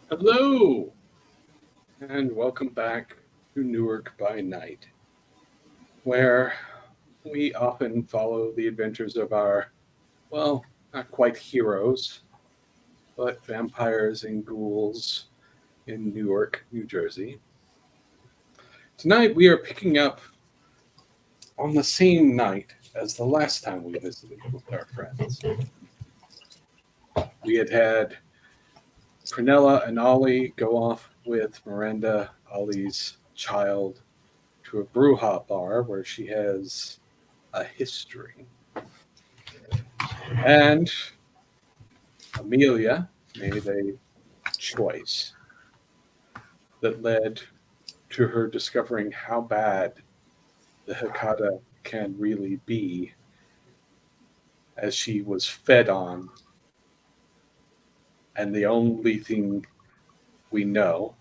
Hello, and welcome back to Newark by Night, where we often follow the adventures of our, well, not quite heroes, but vampires and ghouls in Newark, New Jersey. Tonight we are picking up on the same night as the last time we visited with our friends. We had Prunella and Ollie go off with Miranda, Ollie's child, to a brewha bar where she has a history. And Amelia made a choice that led to her discovering how bad the Hikata can really be as she was fed on. And the only thing we know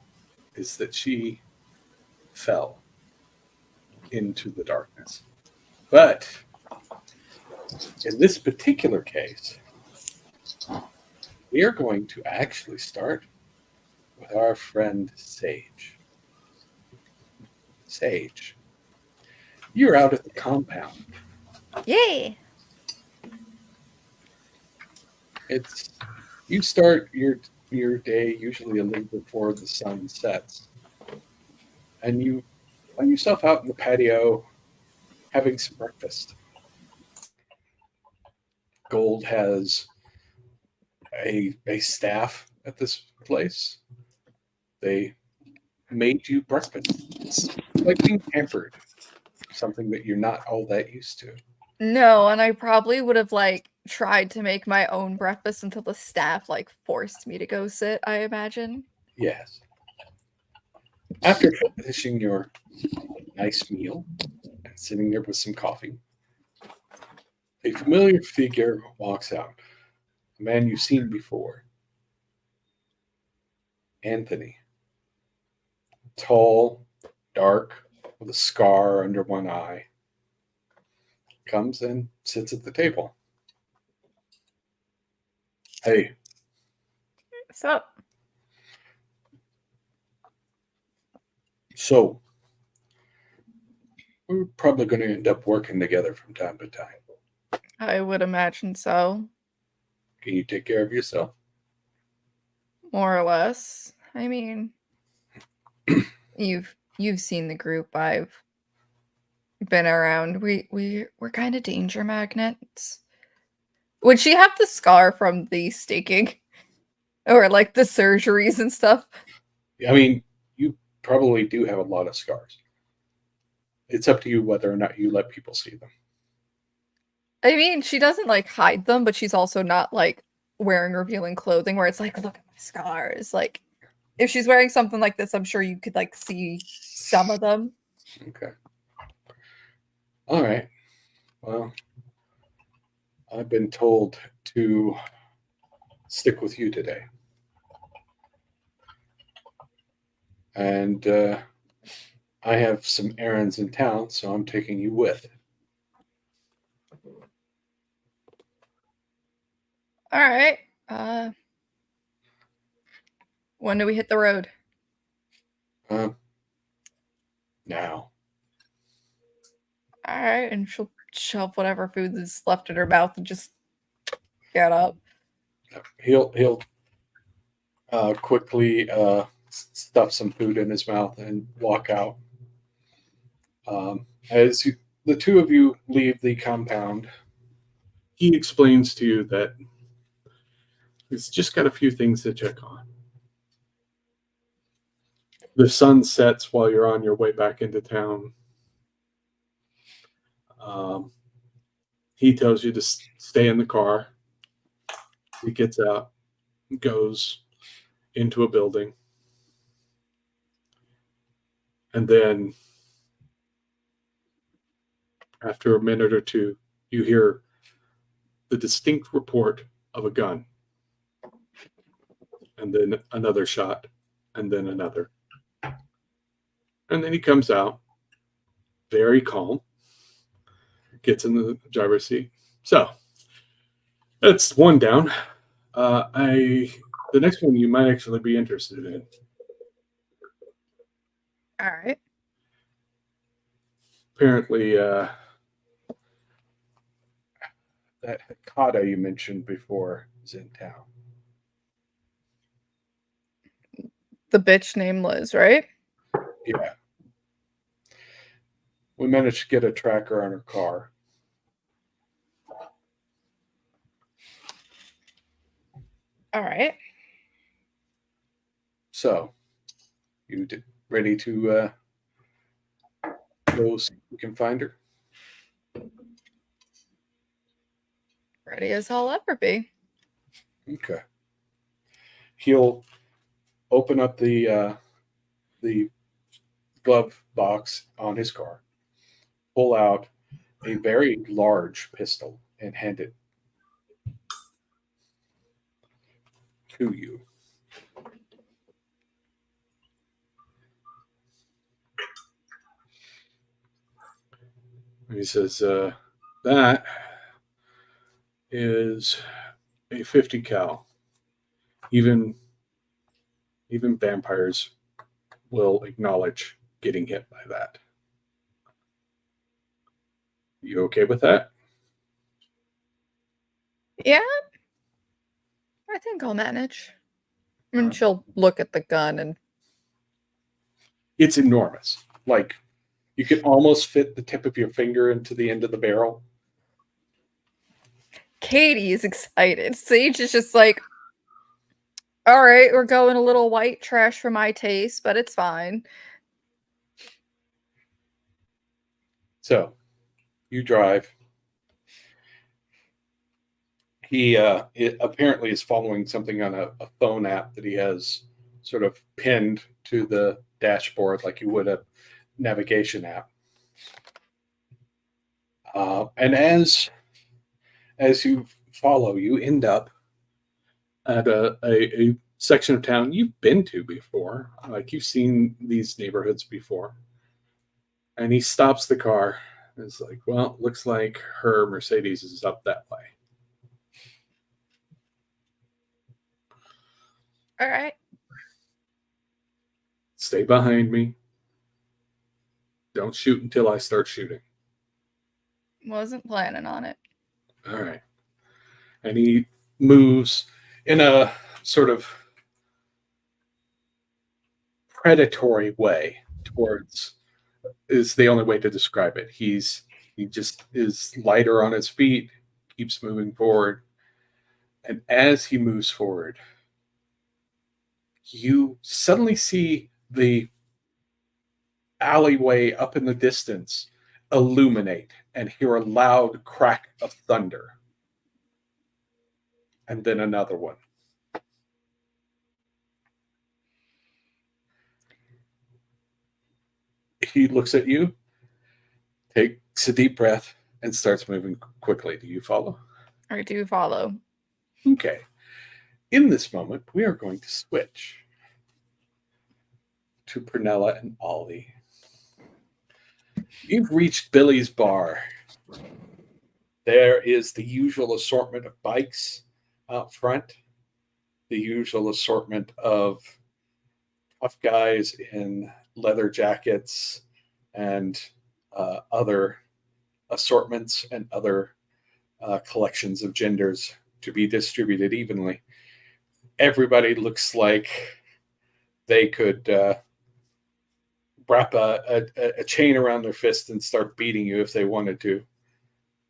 is that she fell into the darkness. But in this particular case, we are going to actually start with our friend Sage. Sage, you're out at the compound. Yay! It's you start your day usually a little before the sun sets, and you find yourself out in the patio having some breakfast. Gold has a staff at this place. They made you breakfast. It's like being pampered, something that you're not all that used to. No, and I probably would have tried to make my own breakfast until the staff forced me to go sit, I imagine. Yes. After finishing your nice meal and sitting there with some coffee, a familiar figure walks out. A man you've seen before. Anthony. Tall, dark, with a scar under one eye. Comes and sits at the table. Hey, So, so we're probably going to end up working together from time to time. I would imagine so, Can you take care of yourself? more or less. I mean, you've seen the group. I've been around. We're kind of danger magnets. Would she have the scar from the staking? Or the surgeries and stuff? I mean, you probably do have a lot of scars. It's up to you whether or not you let people see them. I mean, she doesn't hide them, but she's also not wearing revealing clothing where it's look at my scars. If she's wearing something like this, I'm sure you could see some of them. Okay. All right. Well, I've been told to stick with you today. And I have some errands in town, so I'm taking you with. All right. When do we hit the road? Now. All right, and she'll shove whatever food is left in her mouth and just get up. He'll quickly stuff some food in his mouth and walk out. The two of you leave the compound, he explains to you that he's just got a few things to check on. The sun sets while you're on your way back into town. He tells you to stay in the car. He gets out, goes into a building, and then after a minute or two, you hear the distinct report of a gun, and then another shot, and then another. And then he comes out, very calm, gets in the driver's seat. So, that's one down. The The next one you might actually be interested in. All right. Apparently, that Hakata you mentioned before is in town. The bitch named Liz, right? Yeah. We managed to get a tracker on her car. All right. So, you ready to go see if we can find her? Ready as I'll ever be. Okay. He'll open up the glove box on his car, pull out a very large pistol, and hand it to you. And he says, that is a 50 cal. Even vampires will acknowledge getting hit by that. You okay with that? Yeah. I think I'll manage. And she'll look at the gun and It's enormous. Like, you can almost fit the tip of your finger into the end of the barrel. Katie is excited. Sage is just like, all right, we're going a little white trash for my taste, but it's fine. So, you drive. He apparently is following something on a phone app that he has sort of pinned to the dashboard like you would a navigation app. And as you follow, you end up at a section of town you've been to before. Like, you've seen these neighborhoods before. And he stops the car. And it's like, well, looks like her Mercedes is up that way. All right. Stay behind me. Don't shoot until I start shooting. Wasn't planning on it. All right. And he moves in a sort of predatory way towards, is the only way to describe it. He just is lighter on his feet, keeps moving forward. And as he moves forward, you suddenly see the alleyway up in the distance illuminate and hear a loud crack of thunder. And then another one. He looks at you, takes a deep breath, and starts moving quickly. Do you follow? I do follow. Okay. In this moment, we are going to switch to Prunella and Ollie. You've reached Billy's bar. There is the usual assortment of bikes out front, the usual assortment of tough guys in leather jackets and other assortments and other collections of genders to be distributed evenly. Everybody looks like they could wrap a chain around their fist and start beating you if they wanted to.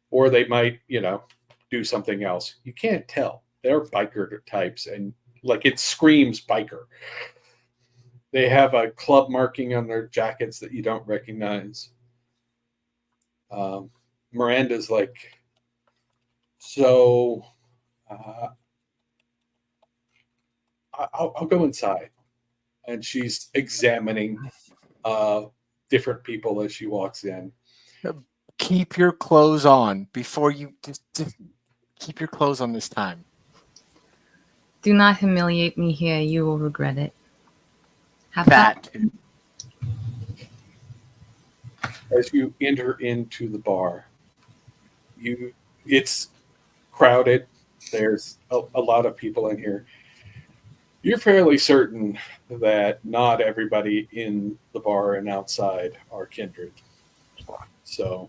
Or they might, do something else. You can't tell. They're biker types, and like it screams biker. They have a club marking on their jackets that you don't recognize. Miranda's like, so I'll go inside. And she's examining different people as she walks in. Keep your clothes on before you just keep your clothes on this time. Do not humiliate me here. You will regret it. Have That. fun. As you enter into the bar, it's crowded. There's a lot of people in here. You're fairly certain that not everybody in the bar and outside are kindred. So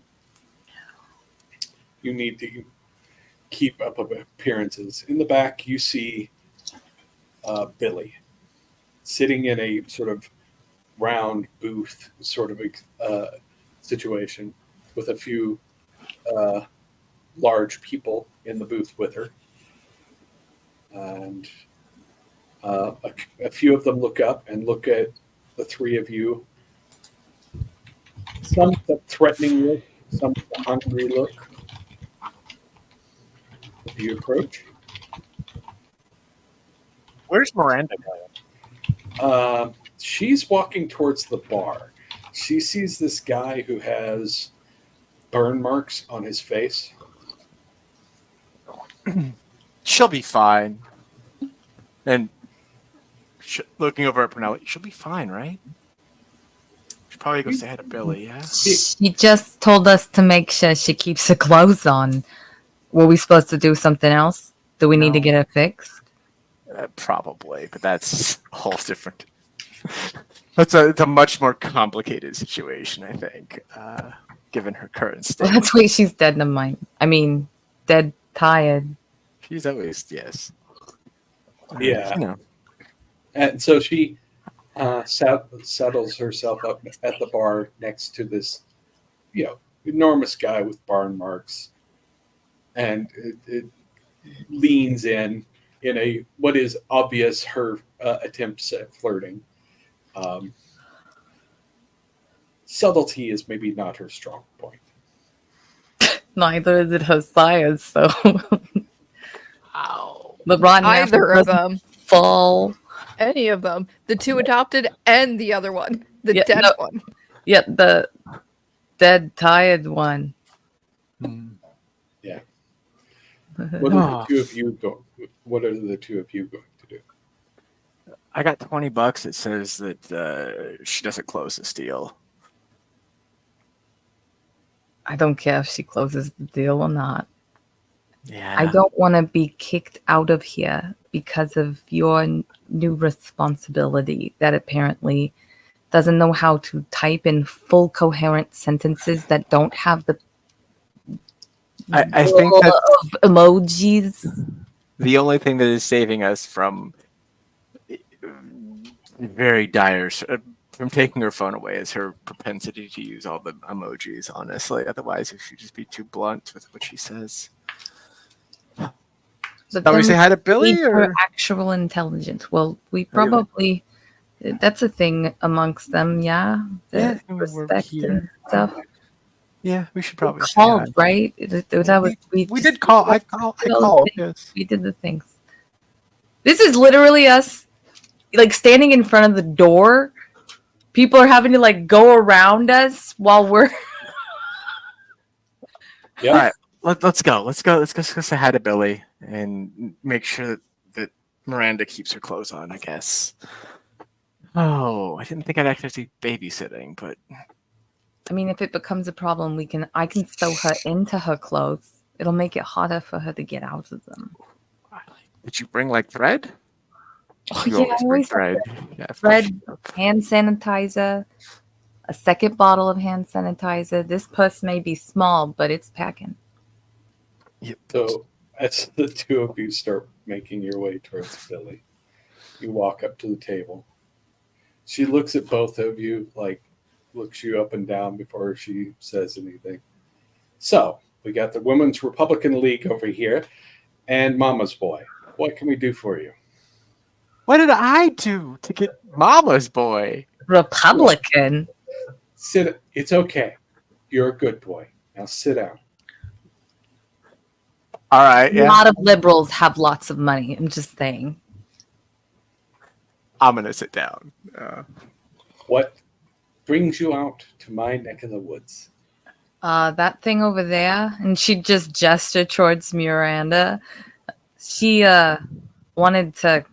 you need to keep up appearances. In the back, you see Billy sitting in a sort of round booth sort of situation with a few large people in the booth with her. And a few of them look up and look at the three of you. Some with a threatening look, some with a hungry look. Do you approach? Where's Miranda going? She's walking towards the bar. She sees this guy who has burn marks on his face. She'll be fine. And looking over at Prunella, she'll be fine, right? She'll probably go say hi to Billy, yeah? She just told us to make sure she keeps her clothes on. Were we supposed to do something else? Do we need to No. get her fixed? Probably, but that's a whole different. It's a much more complicated situation, I think, given her current state. Well, that's why she's dead. Never mind. I mean, dead, tired. She's always, yes. Yeah. You know. And so she settles herself up at the bar next to this, enormous guy with burn marks. And it leans in a what is obvious her attempts at flirting. Subtlety is maybe not her strong point. Neither is it her science, so. Ow. The rotten Either apple of them. fall. Any of them. The two adopted and the other one. The Yeah, dead no. one. Yeah, the dead, tired one. Yeah. What are the two of you What are the two of you going to do? I got $20. It says that she doesn't close this deal. I don't care if she closes the deal or not. Yeah. I don't want to be kicked out of here because of your new responsibility that apparently doesn't know how to type in full coherent sentences that don't have the I think that of emojis. the only thing that is saving us from very dire from taking her phone away is her propensity to use all the emojis, honestly. Otherwise, it should just be too blunt with what she says. But Shall we then say hi to Billy? need her Or? actual intelligence. Well, we Oh, you're right. probably that's a thing amongst them, yeah. The Yeah, we're respect here. and stuff. Yeah, we should probably say Called, hi. right? That was We did call. I called. Yes. We did the things. This is literally us, like standing in front of the door. People are having to like go around us while we're. Yeah. All right, let's go. Let's go say hi to Billy and make sure that Miranda keeps her clothes on, I guess. Oh, I didn't think I'd actually be babysitting, but I mean, if it becomes a problem, I can sew her into her clothes. It'll make it harder for her to get out of them. did you bring like thread? Oh You yeah, I always bring always thread. Yeah, of thread, course. hand sanitizer, a second bottle of hand sanitizer. This purse may be small, but it's packing. Yep. So as the two of you start making your way towards Billy, you walk up to the table. She looks at both of you, like looks you up and down before she says anything. So we got the Women's Republican League over here and Mama's Boy. What can we do for you? What did I do to get Mama's boy? Republican. Sit. It's okay. You're a good boy. Now sit down. All right, A yeah. lot of liberals have lots of money. I'm just saying. I'm gonna sit down. What brings you out to my neck of the woods? That thing over there, and she just gestured towards Miranda. She wanted to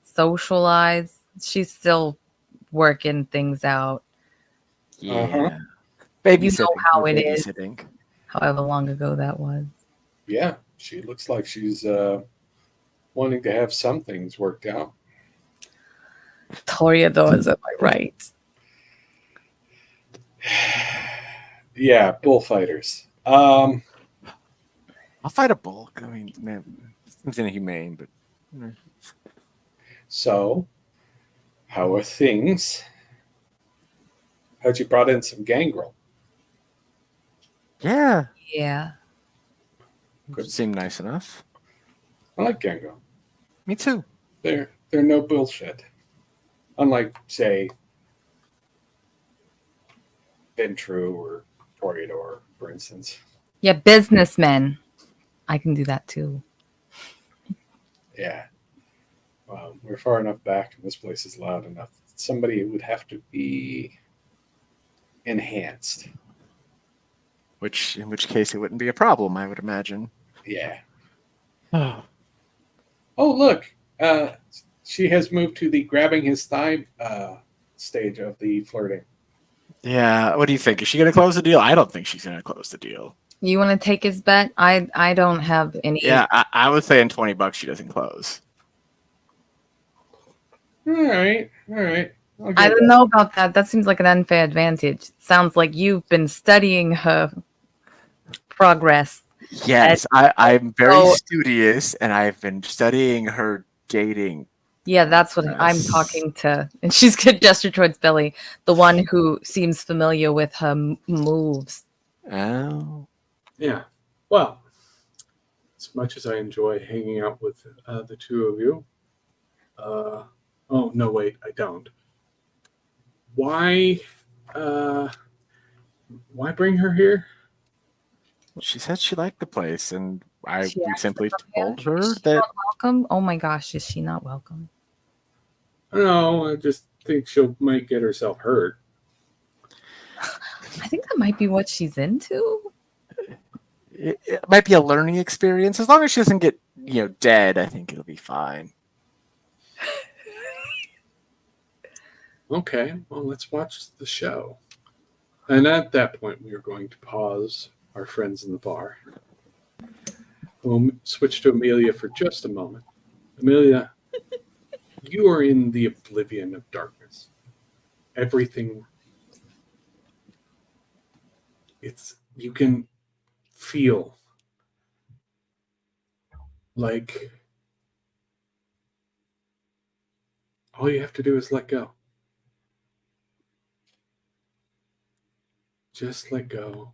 socialize. She's still working things out. Yeah. Uh-huh. Babysitting. You know how We're it is. babysitting. However long ago that was. Yeah, she looks like she's wanting to have some things worked out. Toreadors, am I right? Yeah, bullfighters. I'll fight a bull. I mean, man, seems inhumane, but So, how are things? How'd you brought in some gangrel? yeah, Yeah. Good. seem nice enough. I like gangrel. Me too. They're no bullshit. Unlike, say, Ventru or Toreador, for instance. Yeah, businessmen. I can do that too. Yeah. Well, we're far enough back, and this place is loud enough. Somebody would have to be enhanced. In which case it wouldn't be a problem, I would imagine. Yeah. Oh, Oh, look. She has moved to the grabbing his thigh stage of the flirting. yeah. What do you think? Is she going to close the deal? I don't think she's going to close the deal. You want to take his bet? I don't have any. Yeah, I was saying $20 she doesn't close. All right. I don't know about that. That seems like an unfair advantage. Sounds like you've been studying her progress. Yes, I'm very so- studious, and I've been studying her dating. Yeah, that's what I'm Yes. talking to. And she's going to gesture towards Billy, the one who seems familiar with her moves. Oh, Yeah. Well, as much as I enjoy hanging out with the two of you, oh no, wait, I don't. Why bring her here? she said she liked the place, and we asked simply to come here? told her Is she that. not welcome? Oh my gosh, is she not welcome? No, I just think might get herself hurt. I think that might be what she's into. It might be a learning experience. As long as she doesn't get, dead, I think it'll be fine. Okay, well, let's watch the show. And at that point, we are going to pause our friends in the bar. We'll switch to Amelia for just a moment. Amelia, you are in the oblivion of darkness. Everything, you can feel like all you have to do is let go. Just let go.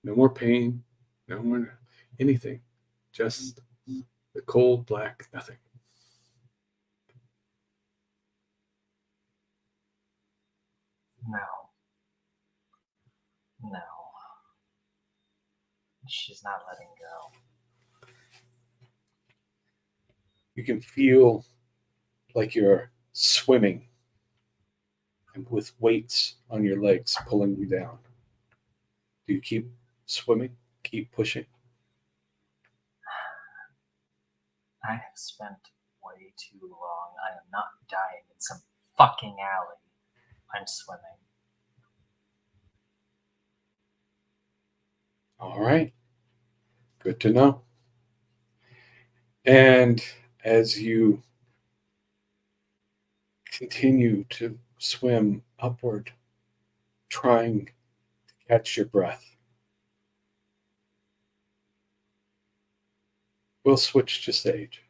No more pain, no more anything. Just the cold black nothing. No. She's not letting go. You can feel like you're swimming and with weights on your legs pulling you down. Do you keep swimming? Keep pushing? I have spent way too long. I am not dying in some fucking alley. I'm swimming. All right. Good to know. And as you continue to swim upward, trying to catch your breath, we'll switch to Sage.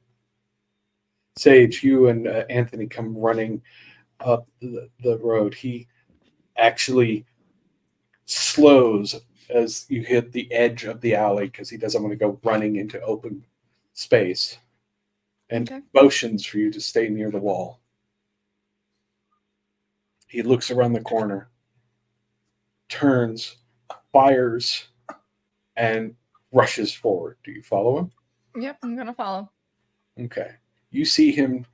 Sage, you and Anthony come running up the road. He actually slows as you hit the edge of the alley because he doesn't want to go running into open space, and motions for you to stay near the wall. He looks around the corner, turns, fires, and rushes forward. Do you follow him? Yep, I'm gonna follow. Okay. You see him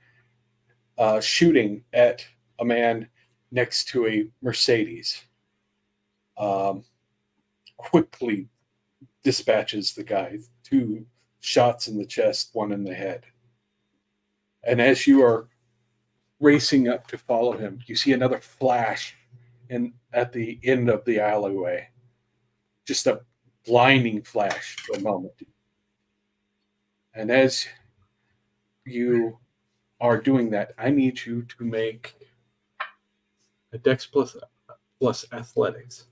shooting at a man next to a Mercedes. Quickly dispatches the guy. 2 shots in the chest, 1 in the head. And as you are racing up to follow him, you see another flash at the end of the alleyway. Just a blinding flash for a moment. And as you are doing that, I need you to make a Dex plus athletics.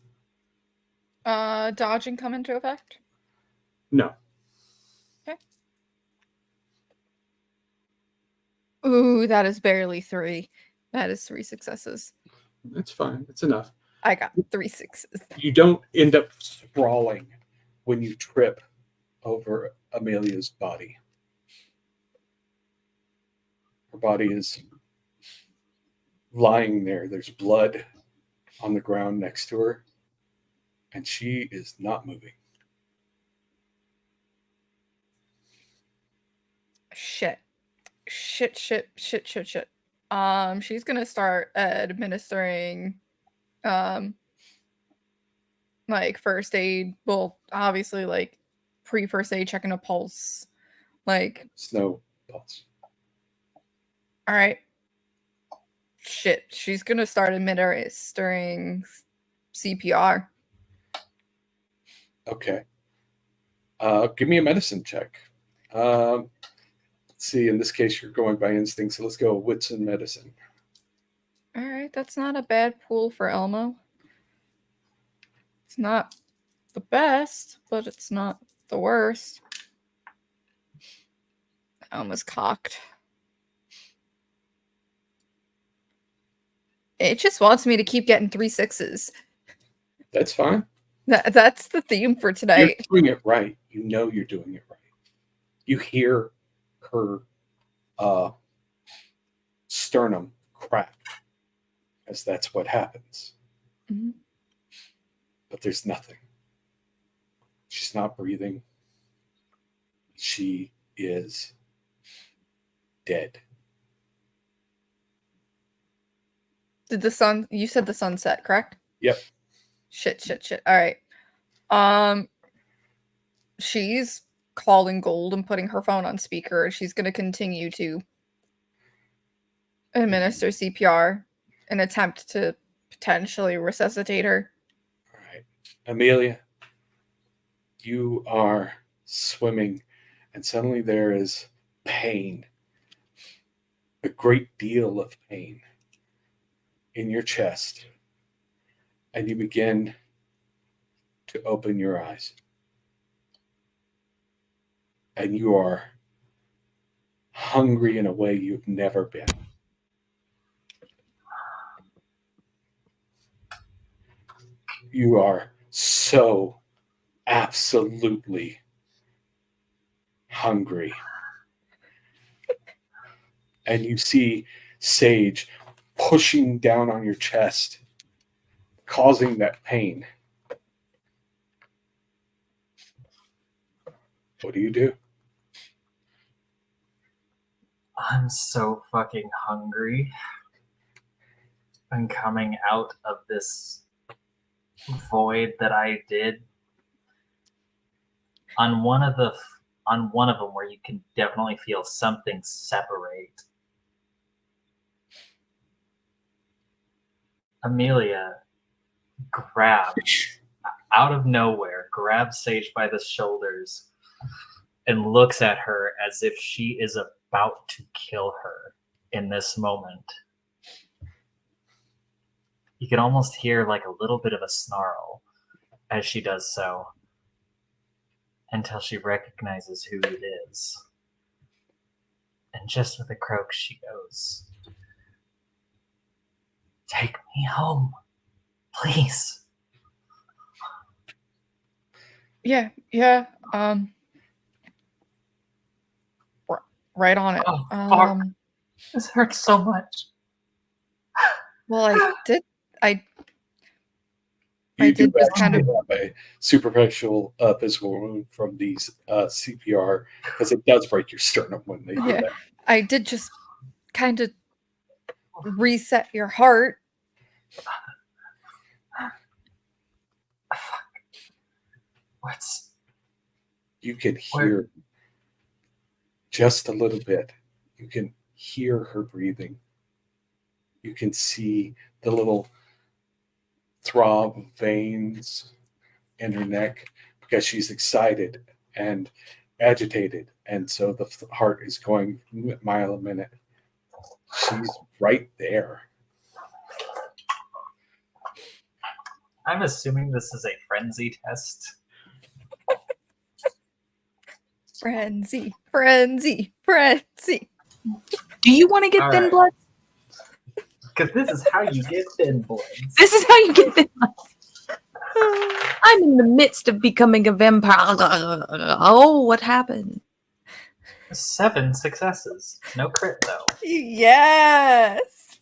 Dodging come into effect? No. Ooh, that is barely 3. That is 3 successes. That's fine. It's enough. I got 3 6s. You don't end up sprawling when you trip over Amelia's body. Her body is lying there. There's blood on the ground next to her, and she is not moving. Shit. She's gonna start administering like first aid. Well, obviously like pre-first aid, checking a pulse. Like, Snow pulse. all right. Shit. She's gonna start administering CPR. Okay. Give me a medicine check. Let's see. In this case, you're going by instinct, so let's go wits and medicine. All right, that's not a bad pool for Elmo. It's not the best, but it's not the worst. Elmo's cocked. It just wants me to keep getting 3 6s. That's fine. That's the theme for You're tonight. doing it right. You know you're doing it right. You hear her sternum crack, because that's what happens. Mhm. But there's nothing. She's not breathing. She is dead. Did the sun? You said the sun set, correct? Yep. Shit. All right. She's calling Gold and putting her phone on speaker. She's gonna continue to administer CPR and attempt to potentially resuscitate her. All right. Amelia, you are swimming, and suddenly there is pain. A great deal of pain in your chest. And you begin to open your eyes. And you are hungry in a way you've never been. You are so absolutely hungry. And you see Sage pushing down on your chest, causing that pain. What do? I'm so fucking hungry. And coming out of this void that I did on one of them where you can definitely feel something separate. Amelia out of nowhere, grabs Sage by the shoulders and looks at her as if she is about to kill her in this moment. You can almost hear like a little bit of a snarl as she does so, until she recognizes who it is. And just with a croak, she goes, "Take me home, please." Yeah. Right on it. Oh, fuck. This hurts so much. Well, I did You do just kind actually of. have a superficial physical wound from these CPR, because it does break your sternum when they do Yeah. that. I did just kind of reset your heart. You can hear just a little bit. You can hear her breathing. You can see the little throb of veins in her neck, because she's excited and agitated, and so the heart is going a mile a minute. She's right there. I'm assuming this is a frenzy test. Frenzy, frenzy, frenzy. Do you want to get All thin right. blood? Because this is how you get thin bloods. This is how you get thin blood. I'm in the midst of becoming a vampire. Oh, what happened? 7 successes. No crit, though. Yes.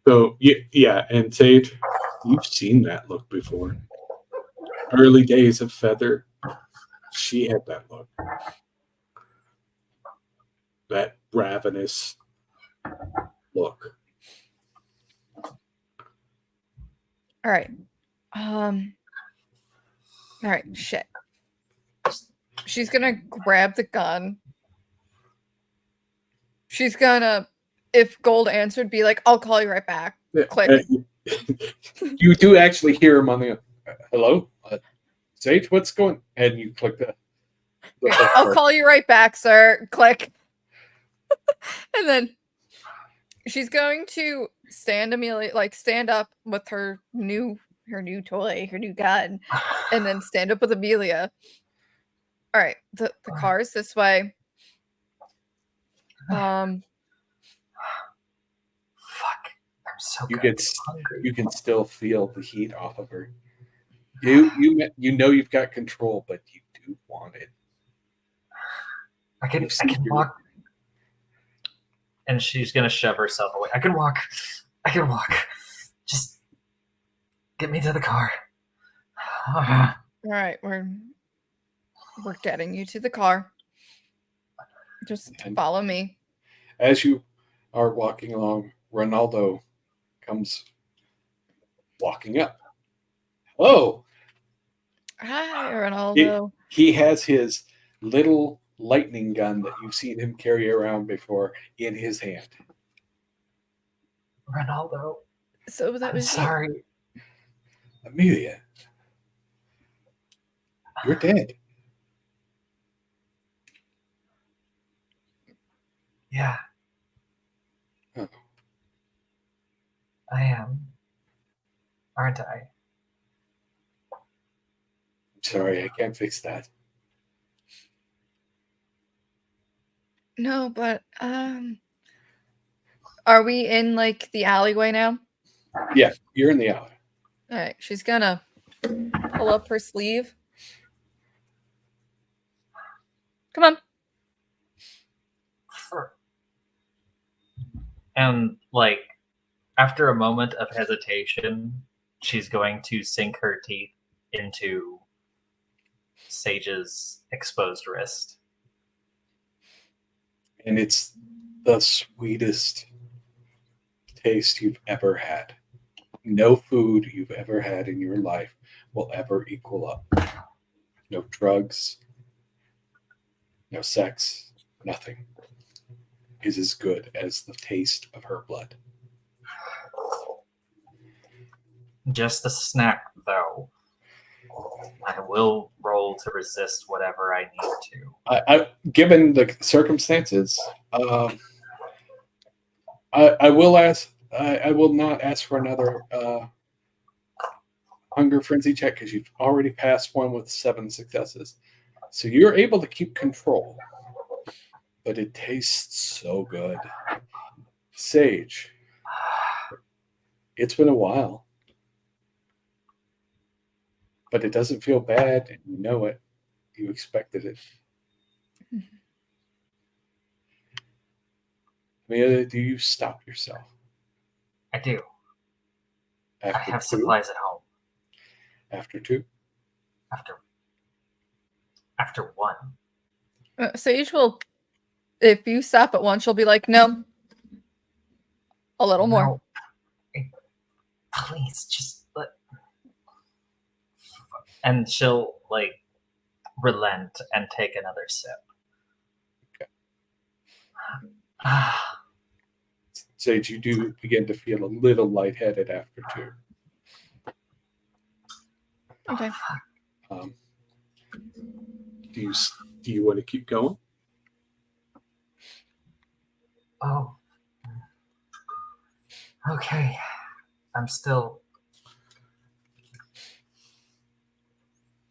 So yeah, and Sage, you've seen that look before. Early days of Feather, she had that look. That ravenous look. All right. All right. Shit. She's gonna grab the gun. She's gonna, if Gold answered, be like, "I'll call you right back." Click. You do actually hear him on the hello, Sage. What's going? And you click the I'll call you right back, sir. Click. And then she's going to stand Amelia, like stand up with her new toy, her new gun, and then stand up with Amelia. All right, the car's this way. Fuck. I'm so You good. get Hungry. you can still feel the heat off of her. You know you've got control, but you do want it. I can You see your- walk. And she's gonna shove herself away. I can walk. Just get me to the car. All right, we're getting you to the car. Just And- follow me. As you are walking along, Ronaldo comes walking up. Hello. Hi, Ronaldo. He has his little lightning gun that you've seen him carry around before in his hand. Ronaldo, So that I'm was you. sorry. Amelia, you're dead. Yeah. Oh. I am. Aren't I? Sorry, I can't fix that. No, but are we in like the alleyway now? Yeah, you're in the alley. All right, she's gonna pull up her sleeve. Come on. And like after a moment of hesitation, she's going to sink her teeth into Sage's exposed wrist. And it's the sweetest taste you've ever had. No food you've ever had in your life will ever equal up. No drugs, no sex, nothing is as good as the taste of her blood. Just a snack, though. I will roll to resist whatever I need to. I given the circumstances, I will ask. I will not ask for another hunger frenzy check because you've already passed one with 7 successes. So you're able to keep control, but it tastes so good. Sage, it's been a while, but it doesn't feel bad, and you know it. You expected it. Amelia, do you stop yourself? I do. I After have 2? supplies at home. After 2? After 1. Sage will, if you stop at one, she'll be like, no. A little more. No. Please, just let. And she'll like relent and take another sip. Okay. Ah, Sage, you do begin to feel a little lightheaded after 2. Okay. Do you want to keep going? Oh. Okay. I'm still.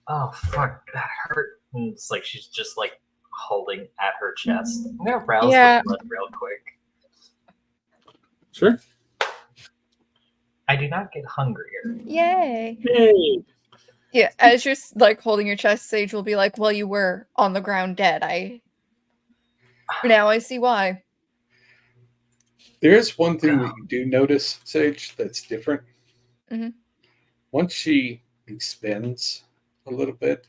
Oh, fuck. That hurt. And it's like she's just like holding at her chest. I'm gonna rouse Yeah. the blood real quick. Sure. I do not get hungrier. Yay. Yay. Yeah, as you're like holding your chest, Sage will be like, well, you were on the ground dead. Now I see why. There is one thing that you do notice, Sage, that's different. Mhm. Once she expends a little bit,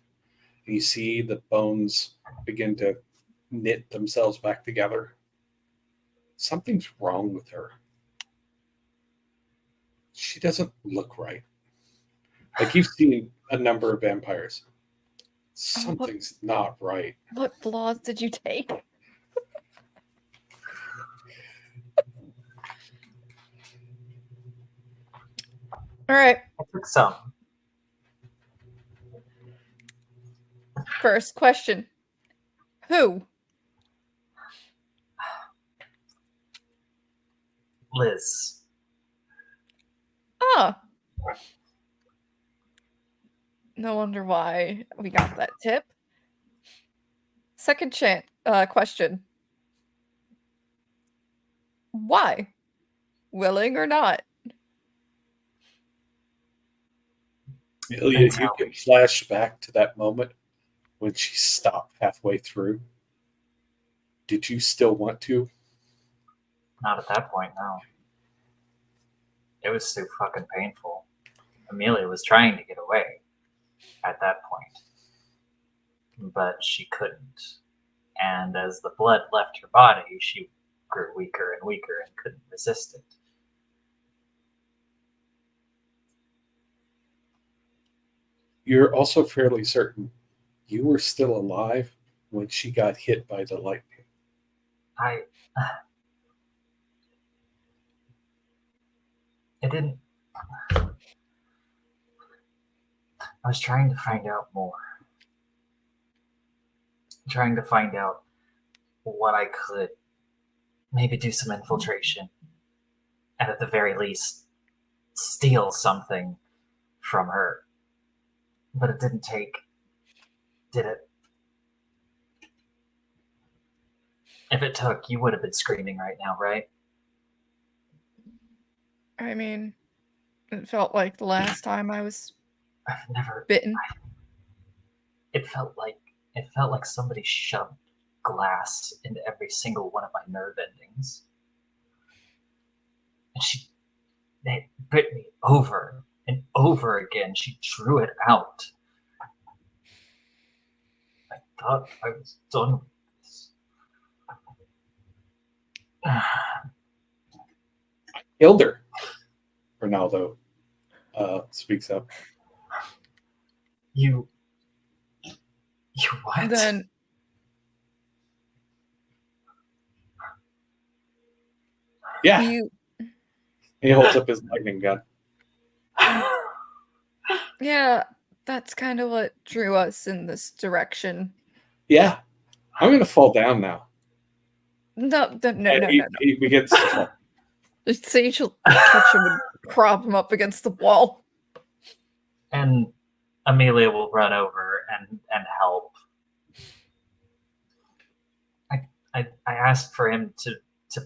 you see the bones begin to knit themselves back together. Something's wrong with her. She doesn't look right. Like you've seen a number of vampires. Something's not right. What flaws did you take? All right. I took some. First question. Who? Liz. Ah. No wonder why we got that tip. Second question. Why? Willing or not? Amelia, That's you how- can flash back to that moment when she stopped halfway through. Did you still want to? Not at that point, no. It was so fucking painful. Amelia was trying to get away at that point, but she couldn't. And as the blood left her body, she grew weaker and weaker and couldn't resist it. You're also fairly certain you were still alive when she got hit by the lightning. It didn't. I was trying to find out more. Trying to find out what I could. Maybe do some infiltration. And at the very least, steal something from her. But it didn't take. Did it? If it took, you would have been screaming right now, right? I mean, it felt like the last time I was I've never. bitten. It felt like somebody shoved glass into every single one of my nerve endings. And they bit me over and over again. She drew it out. I thought I was done with this. Hilder, Ronaldo speaks up. You what? Then Yeah, you, he holds up his lightning gun. yeah, that's kind of what drew us in this direction. Yeah, I'm going to fall down now. No. And he begins to fall. Sage will catch him and prop him up against the wall. And Amelia will run over and help. I asked for him to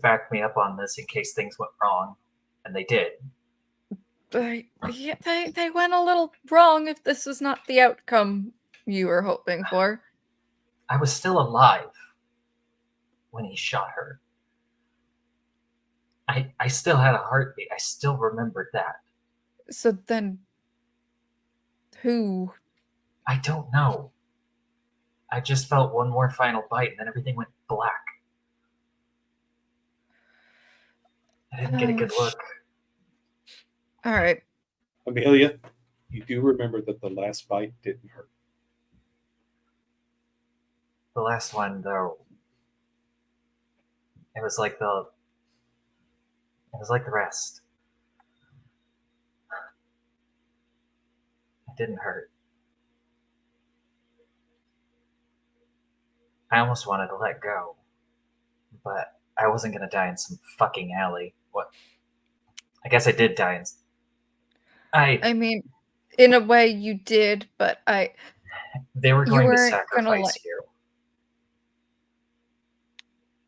back me up on this in case things went wrong, and they did. They went a little wrong if this was not the outcome you were hoping for. I was still alive when he shot her. I still had a heartbeat. I still remembered that. So then, who? I don't know. I just felt one more final bite, and then everything went black. I didn't get a good look. All right. Amelia, you do remember that the last bite didn't hurt. The last one, though, it was like the rest. It didn't hurt. I almost wanted to let go, but I wasn't gonna die in some fucking alley. What? I guess I did die in. I mean, in a way you did, but They were you going to weren't gonna sacrifice you.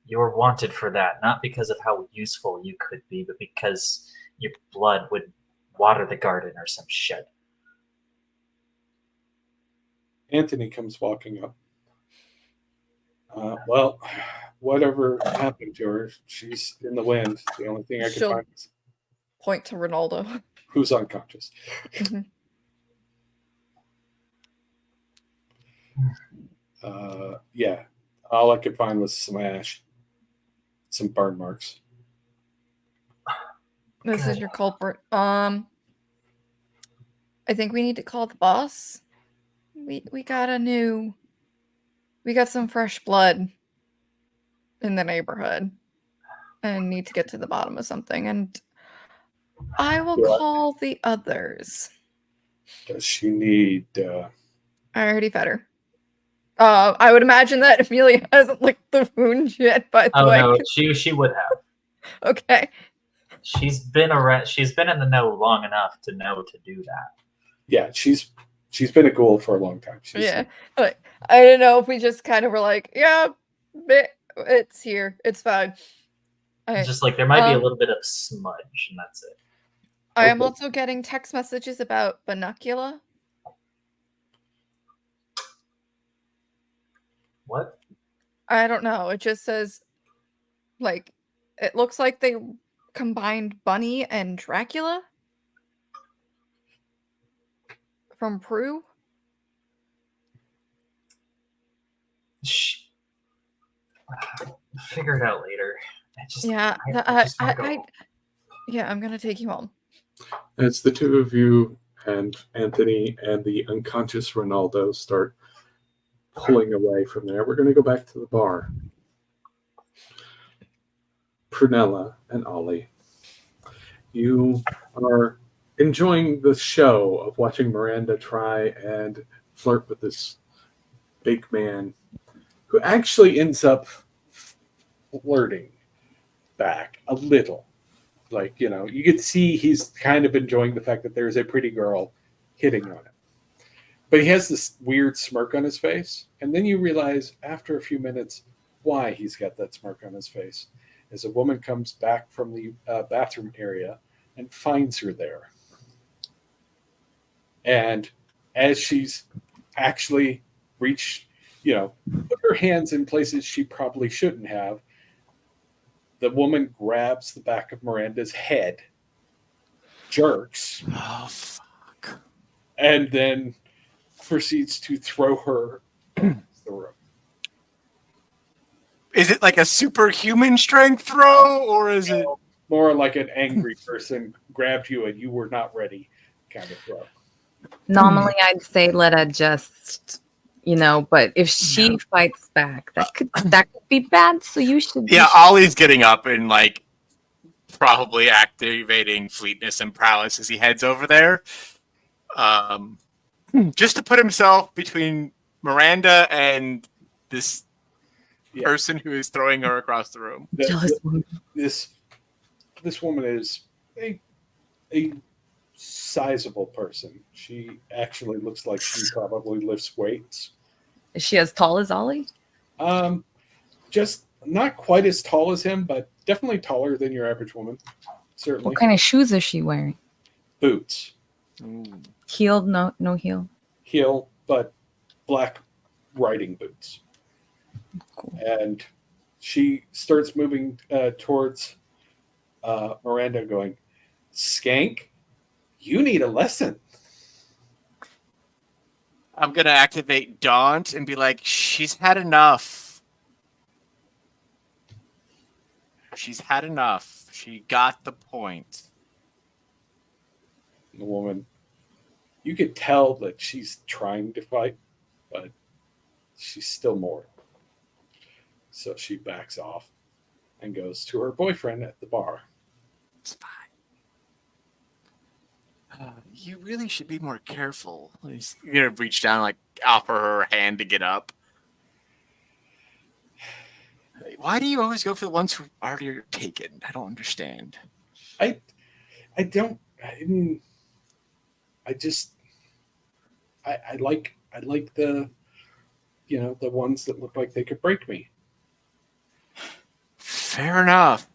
You were wanted for that, not because of how useful you could be, but because your blood would water the garden or some shit. Anthony comes walking up. Well, whatever happened to her, she's in the wind. The only thing I can She'll- find is point to Ronaldo. who's unconscious. Mhm. Yeah, all I could find was some ash, some burn marks. This is Good. your culprit. I think we need to call the boss. We got some fresh blood in the neighborhood and need to get to the bottom of something, and I will Yeah. call the others. Does she need? I already fed her. I would imagine that Amelia hasn't licked the wound yet, by the Oh way. no, she would have. Okay. She's been around. She's been in the know long enough to know to do that. Yeah, she's been a ghoul for a long time. Yeah. Like, I don't know if we just kind of were like, yeah, it's here. It's fine. It's just like there might be a little bit of smudge, and that's it. I am Okay. also getting text messages about Binocular. What? I don't know. It just says, like, it looks like they combined Bunny and Dracula from Prue. Figure it out later. Yeah, I just wanna go. yeah, I'm gonna take you home. As the two of you and Anthony and the unconscious Ronaldo start pulling away from there, we're going to go back to the bar. Prunella and Ollie, you are enjoying the show of watching Miranda try and flirt with this big man who actually ends up flirting back a little. Like, you know, you could see he's kind of enjoying the fact that there's a pretty girl hitting on him. But he has this weird smirk on his face. And then you realize after a few minutes why he's got that smirk on his face. As a woman comes back from the bathroom area and finds her there. And as she's actually reached, you know, put her hands in places she probably shouldn't have, the woman grabs the back of Miranda's head, jerks, Oh, fuck. and then proceeds to throw her across the room. Is it like a superhuman strength throw, or is it? More like an angry person grabbed you and you were not ready kind of throw. Normally, I'd say let her just, but if she fights back, that could be bad. So you should. Yeah, Ollie's getting up and like probably activating fleetness and prowess as he heads over there, just to put himself between Miranda and this person who is throwing her across the room. This woman is a sizable person. She actually looks like she probably lifts weights. Is she as tall as Ollie? Just not quite as tall as him, but definitely taller than your average woman. Certainly. What kind of shoes is she wearing? Boots. Heel? No heel. Heel, but black riding boots. Cool. And she starts moving towards Miranda, going, "Skank, you need a lesson." I'm gonna activate Daunt and be like, "She's had enough. She's had enough. She got the point." The woman, you could tell that she's trying to fight, but she's still more. So she backs off and goes to her boyfriend at the bar. It's fine. You really should be more careful. You're gonna reach down, like offer her a hand to get up. Why do you always go for the ones who already are taken? I don't understand. I don't. I mean, I just. I like the, the ones that look like they could break me. Fair enough.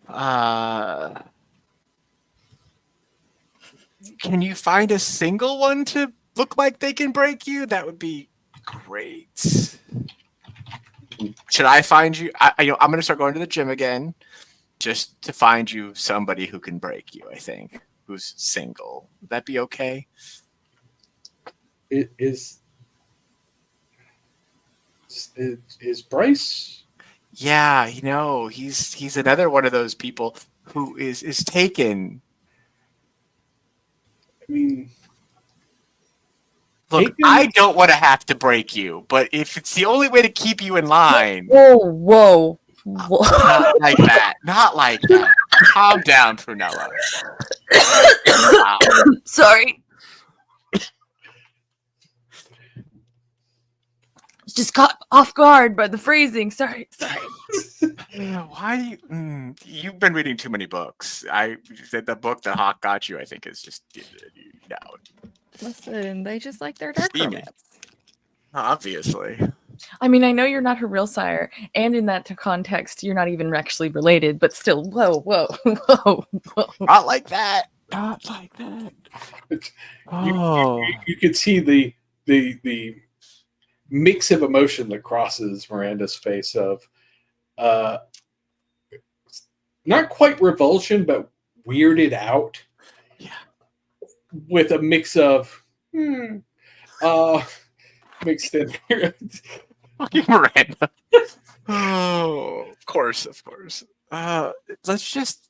Can you find a single one to look like they can break you? That would be great. Should I find you? I'm going to start going to the gym again, just to find you somebody who can break you. I think who's single. Would that be okay? It is Bryce? Yeah, he's another one of those people who is taken. I mean, Look, taken? I don't want to have to break you, but if it's the only way to keep you in line, Whoa. not like that. Not like that. Calm down, Prunella. Wow. Sorry. Just caught off guard by the phrasing. Sorry. Why do you? You've been reading too many books. I said the book that Hawk got you. I think is just Listen, they just like their dark Steamy. romance. Obviously. I mean, I know you're not her real sire, and in that context, you're not even actually related. But still, whoa. Not like that. Not like that. You could see the mix of emotion that crosses Miranda's face of not quite revulsion, but weirded out. Yeah. With a mix of mixed in. Fucking Miranda. Oh, of course. Let's just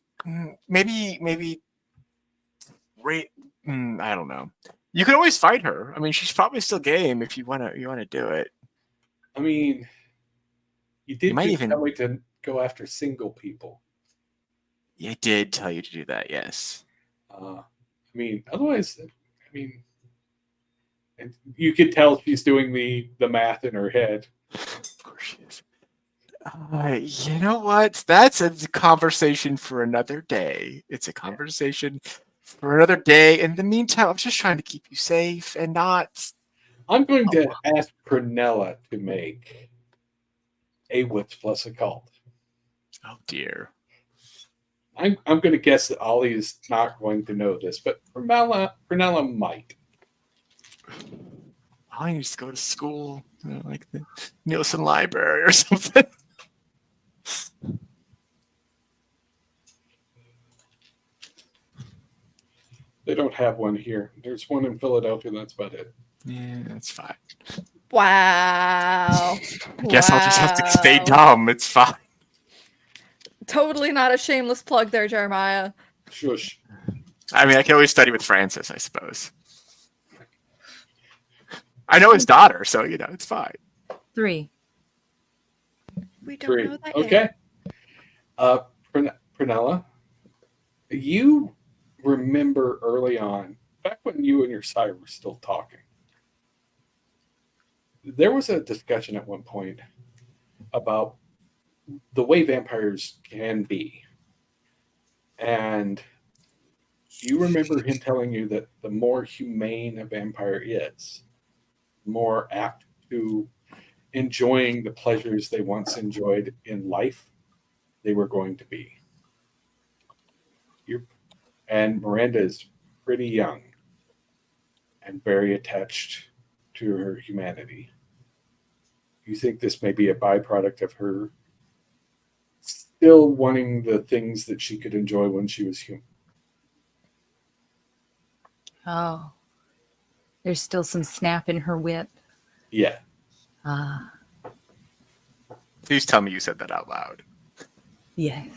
maybe rate. I don't know. You can always fight her. I mean, she's probably still game if you wanna do it. I mean, you did might just even- tell me to go after single people. I did tell you to do that. Yes. I mean, otherwise, and you could tell she's doing the math in her head. Of course she is. You know what? That's a conversation for another day. It's a conversation for another day. In the meantime, I'm just trying to keep you safe and not. I'm going to ask Prunella to make a wits plus occult. Oh dear. I'm going to guess that Ollie is not going to know this, but Prunella might. I need to go to school, like the Nielsen Library or something. They don't have one here. There's one in Philadelphia. That's about it. Yeah, that's fine. Wow. I guess I'll just have to stay Wow. dumb. It's fine. Totally not a shameless plug there, Jeremiah. Shush. I mean, I can always study with Francis, I suppose. I know his daughter, so it's fine. 3. We don't 3. know that Okay. yet. Prunella, you remember early on, back when you and your sire were still talking, there was a discussion at one point about the way vampires can be. And you remember him telling you that the more humane a vampire is, the more apt to enjoying the pleasures they once enjoyed in life, they were going to be. And Miranda is pretty young and very attached to her humanity. You think this may be a byproduct of her still wanting the things that she could enjoy when she was human? Oh. There's still some snap in her whip. Yeah. Please tell me you said that out loud. Yes.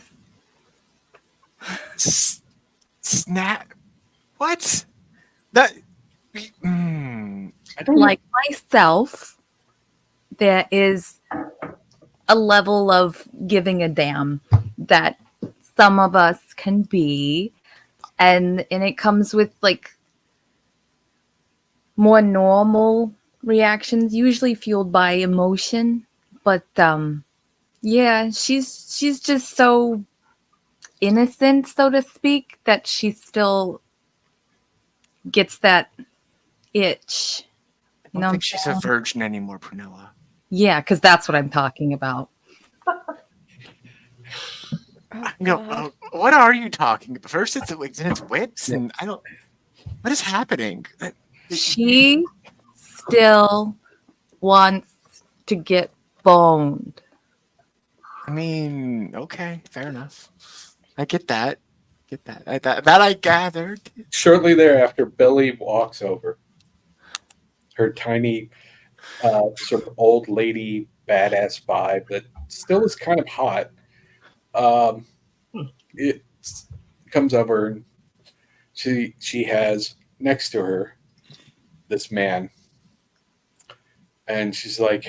Snap. What? That. I don't Like myself, there is a level of giving a damn that some of us can be, and it comes with like more normal reactions, usually fueled by emotion, but Yeah, she's just so innocent, so to speak, that she still gets that itch. I You don't know what I'm think she's a saying? virgin anymore, Prunella. Yeah, because that's what I'm talking about. Oh, No, God. what are you talking about? First, it's whips, Yeah. and I don't. What is happening? She still wants to get boned. I mean, okay, fair enough. I get that. That I gathered. Shortly thereafter, Billy walks over. Her tiny, sort of old lady badass vibe that still is kind of hot. Um, it comes over and she has next to her this man, and she's like,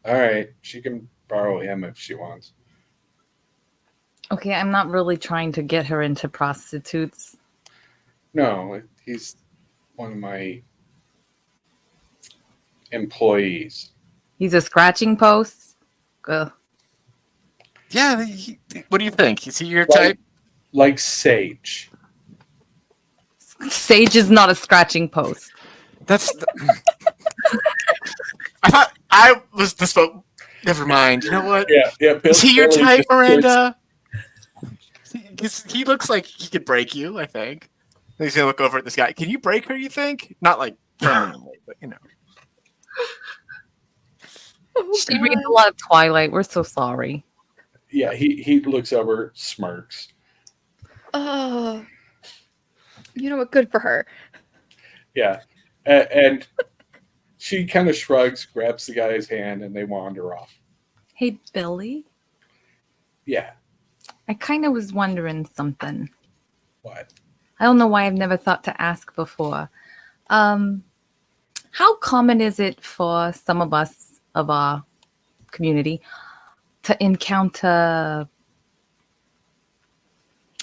"All right, she can borrow him if she wants." Okay, I'm not really trying to get her into prostitutes. No, he's one of my employees. He's a scratching post. Ugh. Yeah. What do you think? Is he your Like, type? like Sage. Sage is not a scratching post. That's. I thought I was the spoke. Never mind. You know what? Yeah. Is he your Billy type, just- Miranda? He looks like he could break you. I think. He's gonna look over at this guy. Can you break her? You think? Not like permanently, but you know. Oh, She God. reads a lot of Twilight. We're so sorry. Yeah, he looks over, smirks. Oh, you know what? Good for her. Yeah, and she kind of shrugs, grabs the guy's hand, and they wander off. Hey, Billy. Yeah, I kind of was wondering something. what? I don't know why I've never thought to ask before. How common is it for some of us of our community to encounter?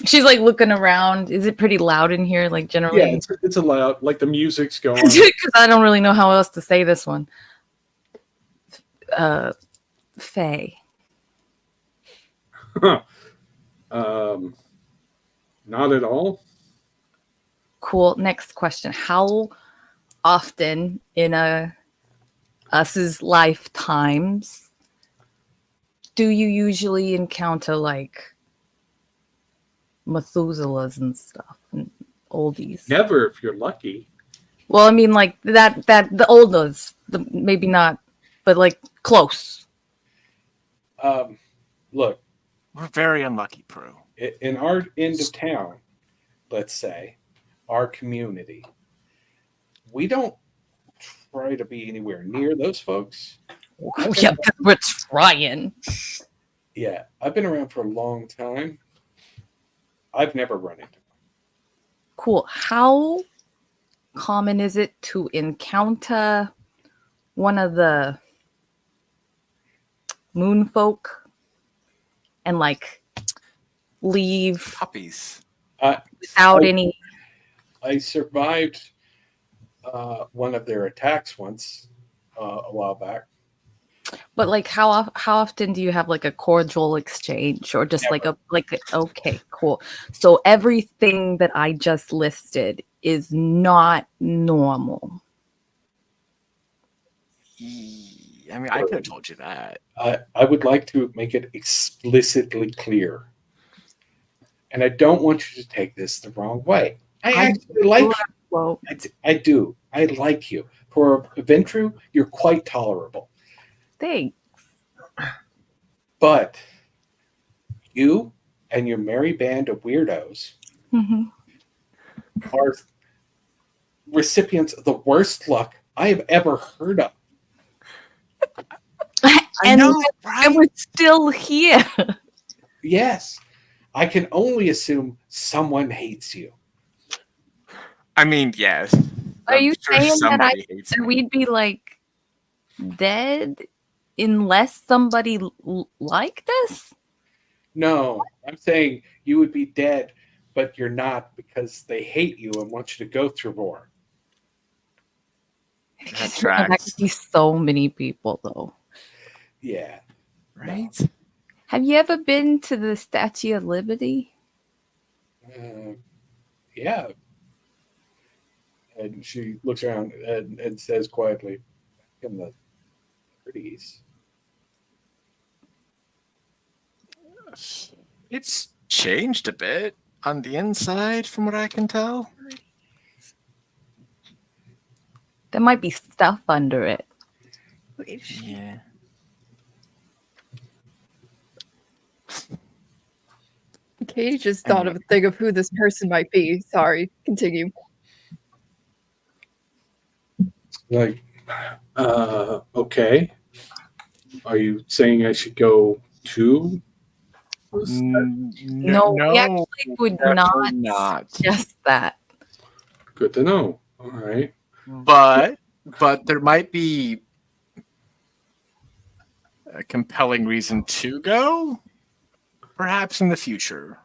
She's like looking around. Is it pretty loud in here? Like Yeah, generally, it's a loud, like the music's going. because I don't really know how else to say this one. Faye. Not at all. Cool. Next question. How often in us's lifetimes do you usually encounter like Methuselahs and stuff and oldies? Never, if you're lucky. Well, I mean like that the olders, maybe not, but like close. Look, We're very unlucky, Prue. in our end of town, let's say, our community, we don't try to be anywhere near those folks. Yeah, because we're trying. Yeah, I've been around for a long time. I've never run into them. Cool. How common is it to encounter one of the moon folk and like leave Puppies. without I- any? I survived one of their attacks once a while back. But like, how often do you have like a cordial exchange, or just okay, cool. So everything that I just listed is not normal. I mean, I could have told you that. I would like to make it explicitly clear, and I don't want you to take this the wrong way. I actually like you. Well, I do. I like you. For a Ventru, you're quite tolerable. thanks. But you and your merry band of weirdos Mm-hmm. are recipients of the worst luck I have ever heard of. I And know, right? and we're still here. Yes, I can only assume someone hates you. I mean, yes. Are I'm you sure saying that somebody hates me. we'd be like dead unless somebody liked us? No, I'm saying you would be dead, but you're not because they hate you and want you to go through more. That That tracks. could be so many people, though. Yeah. right? Have you ever been to the Statue of Liberty? Yeah. And she looks around and says quietly, in the 30s. It's changed a bit on the inside, from what I can tell. There might be stuff under it. Yeah. Katie just thought of a thing of who this person might be. Sorry, continue. Like, okay. Are you saying I should go to? No, we actually would definitely not suggest that. Good to know. All right. But there might be a compelling reason to go, perhaps in the future.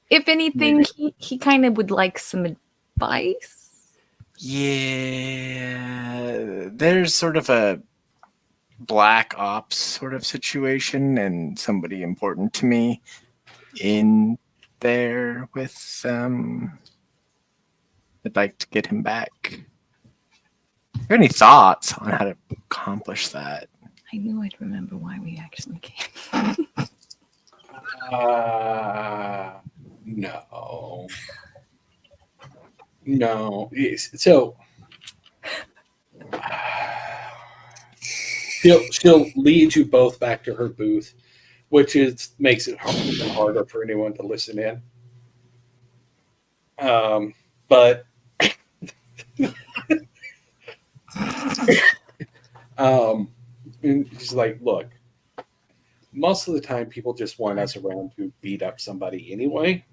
If anything, Maybe. he kind of would like some advice. Yeah, there's sort of a black ops sort of situation, and somebody important to me in there with I'd like to get him back. Do you have any thoughts on how to accomplish that? I knew I'd remember why we actually came. No. No. So she'll lead you both back to her booth, which makes it harder for anyone to listen in. But and she's like, look, most of the time people just want us around to beat up somebody anyway.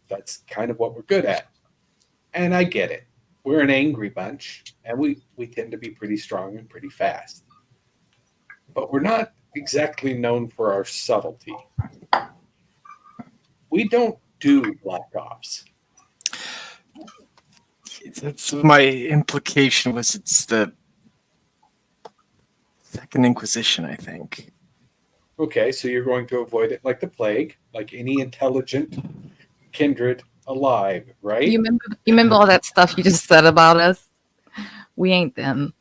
That's kind of what we're good at. And I get it. We're an angry bunch, and we tend to be pretty strong and pretty fast. But we're not exactly known for our subtlety. We don't do black ops. That's my implication was it's the Second Inquisition, I think. Okay, so you're going to avoid it like the plague, like any intelligent kindred alive, right? You remember all that stuff you just said about us? We ain't them.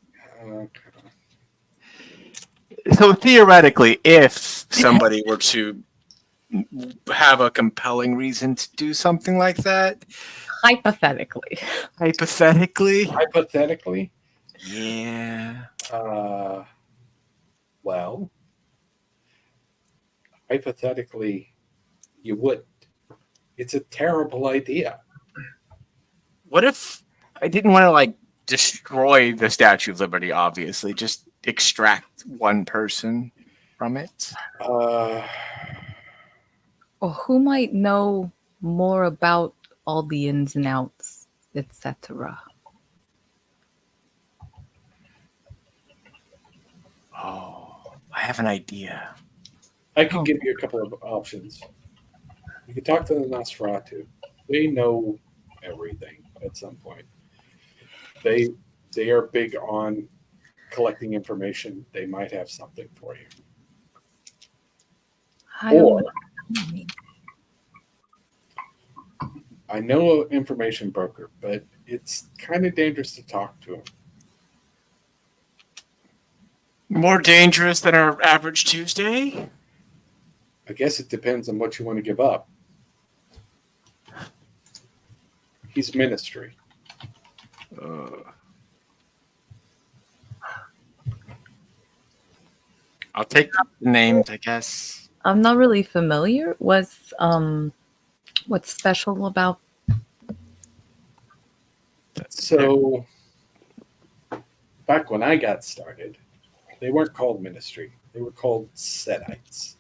So theoretically, if somebody were to have a compelling reason to do something like that, Hypothetically. Hypothetically, yeah. well, hypothetically, you wouldn't. It's a terrible idea. What if I didn't want to like destroy the Statue of Liberty? Obviously, just extract one person from it. Or who might know more about all the ins and outs, etc. Oh, I have an idea. I can give you a couple of options. You can talk to the Nosferatu. They know everything at some point. They are big on collecting information. They might have something for you. I know an information broker, but it's kind of dangerous to talk to him. More dangerous than our average Tuesday? I guess it depends on what you want to give up. He's ministry. I'll take the names, I guess. I'm not really familiar. What's special about? So, back when I got started, they weren't called ministry. They were called Setites.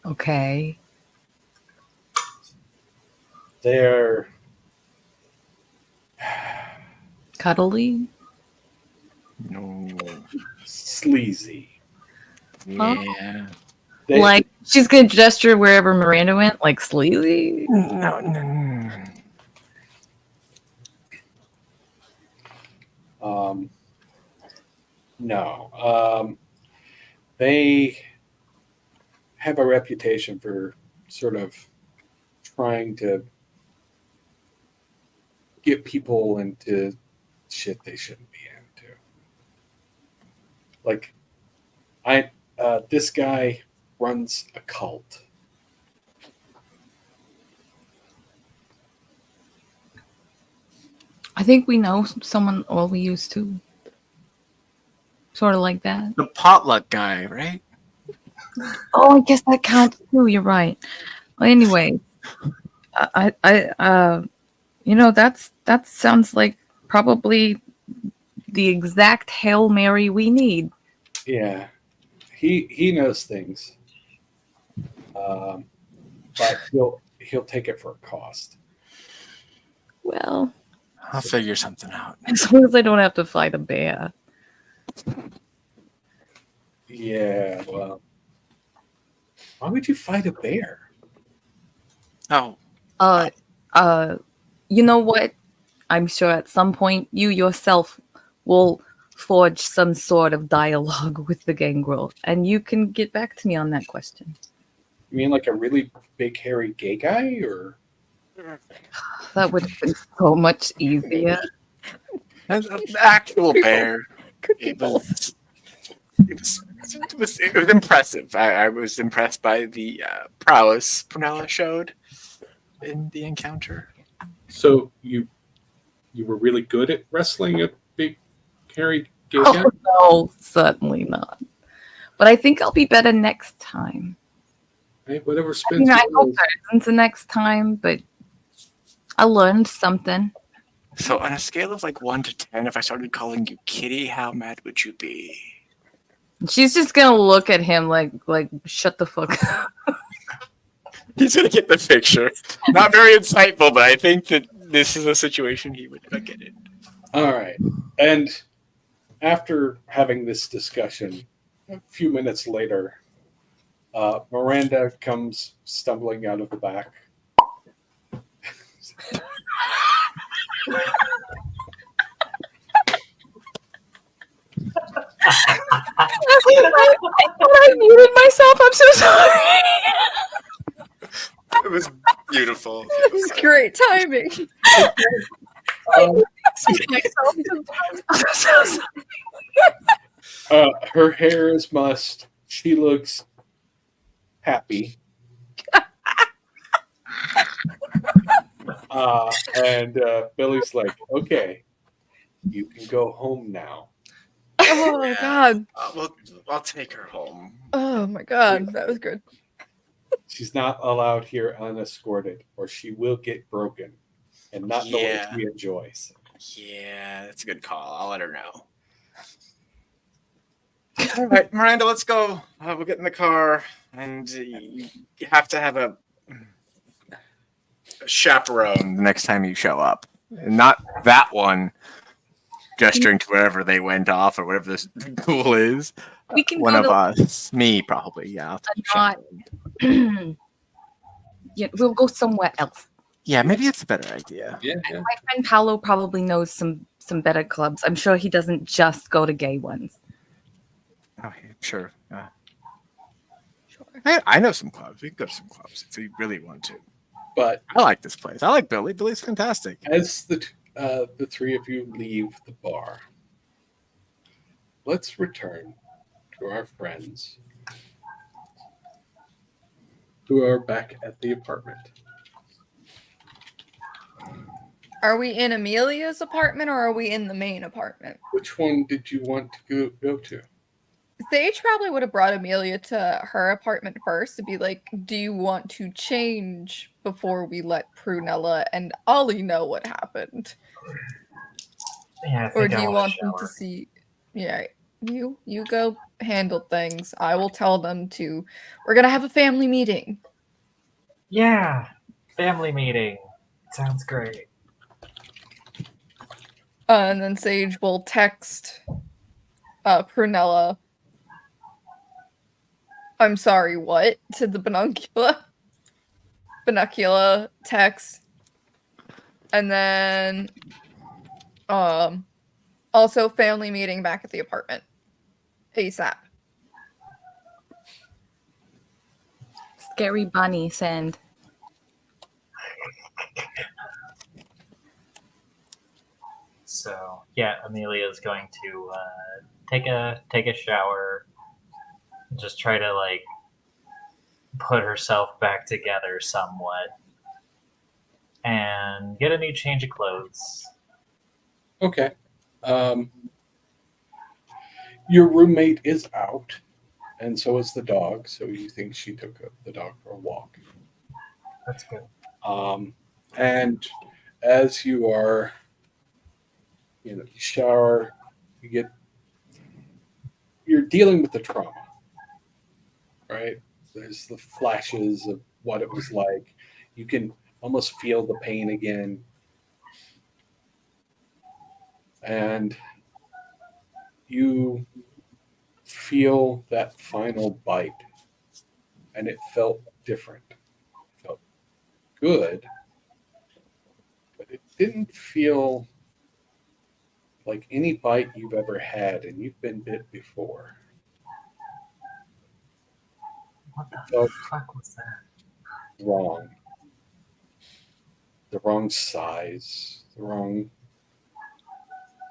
Okay. They're Cuddly? No. sleazy. Yeah. Like she's gonna gesture wherever Miranda went, like sleazy. No. No. They have a reputation for sort of trying to get people into shit they shouldn't be into. Like, this guy runs a cult. I think we know someone, or we used to. Sort of like that. The potluck guy, right? Oh, I guess that counts too. You're right. Well, anyway, that sounds like probably the exact Hail Mary we need. Yeah, he knows things, but he'll take it for a cost. Well, I'll figure something out. as long as I don't have to fight a bear. Yeah, well, why would you fight a bear? Oh, You know what? I'm sure at some point you yourself will forge some sort of dialogue with the gangrel, and you can get back to me on that question. You mean like a really big hairy gay guy, or That would have been so much easier. an actual bear. Cookie It balls. was impressive. I was impressed by the prowess Prunella showed in the encounter. so you were really good at wrestling a big hairy gay guy? Oh, no, certainly not. But I think I'll be better next time. Hey, whatever I Spencer mean, I hope is. there isn't a next time, but I learned something. So on a scale of like 1 to 10, if I started calling you Kitty, how mad would you be? She's just gonna look at him like shut the fuck up. He's gonna get the picture. Not very insightful, but I think that this is a situation he would get it. All right, and after having this discussion, a few minutes later, Miranda comes stumbling out of the back. I muted myself. I'm so sorry. It was beautiful. That was great timing. I'm so sorry. Her hair is mussed. She looks happy. And Billy's like, okay, you can go home now. Oh God. I'll take her home. Oh my God. That was good. She's not allowed here unescorted, or she will get broken, and not in the way Yeah. she enjoys. Yeah, that's a good call. I'll let her know. All right, Miranda, let's go. We'll get in the car, and you have to have a chaperone the next time you show up. Not that one gesturing to wherever they went off or whatever this pool is. We can One go of to us. Me, probably. Yeah. I'll take not. Yeah, we'll go somewhere else. Yeah, maybe it's a better idea. Yeah. My friend Paolo probably knows some better clubs. I'm sure he doesn't just go to gay ones. Okay, sure. Sure. I know some clubs. We can go to some clubs if we really want to. But I like this place. I like Billy. Billy's fantastic. as the three of you leave the bar, let's return to our friends who are back at the apartment. Are we in Amelia's apartment or are we in the main apartment? Which one did you want to go to? Sage probably would have brought Amelia to her apartment first to be like, do you want to change before we let Prunella and Ollie know what happened? Yeah, I Or think do I you want want to them to shower. see? Yeah, you go handle things. I will tell them to. We're gonna have a family meeting. Yeah, family meeting. Sounds great. And then Sage will text Prunella. I'm sorry, what? To the Binocular text. And then also family meeting back at the apartment. ASAP. Scary bunny send. So yeah, Amelia is going to take a shower, just try to like put herself back together somewhat, and get a new change of clothes. Okay. Your roommate is out, and so is the dog. So you think she took the dog for a walk. That's good. And as you are, you shower, you're dealing with the trauma, right? There's the flashes of what it was like. You can almost feel the pain again. And you feel that final bite, and it felt different. It felt good, but it didn't feel like any bite you've ever had, and you've been bit before. What the Felt fuck was that? wrong. The wrong size, the wrong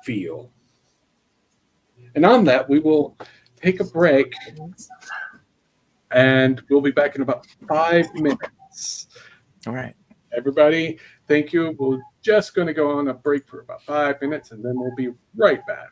feel. And on that, we will take a break, and we'll be back in about 5 minutes. All right. Everybody, thank you. We're just going to go on a break for about 5 minutes, and then we'll be right back.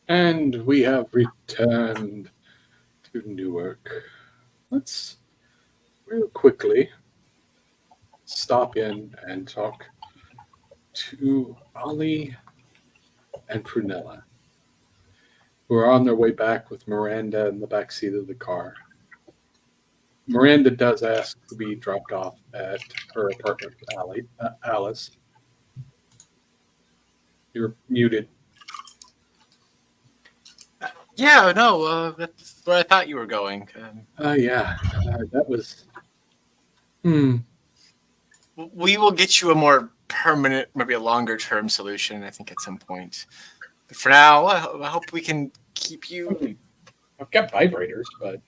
And we have returned to Newark. Let's real quickly stop in and talk to Ali and Prunella, who are on their way back with Miranda in the back seat of the car. Miranda does ask to be dropped off at her apartment with Alice. You're muted. Yeah, no, that's where I thought you were going. Yeah, that was. We will get you a more permanent, maybe a longer term solution, I think, at some point. But for now, I hope we can keep you I've got vibrators, but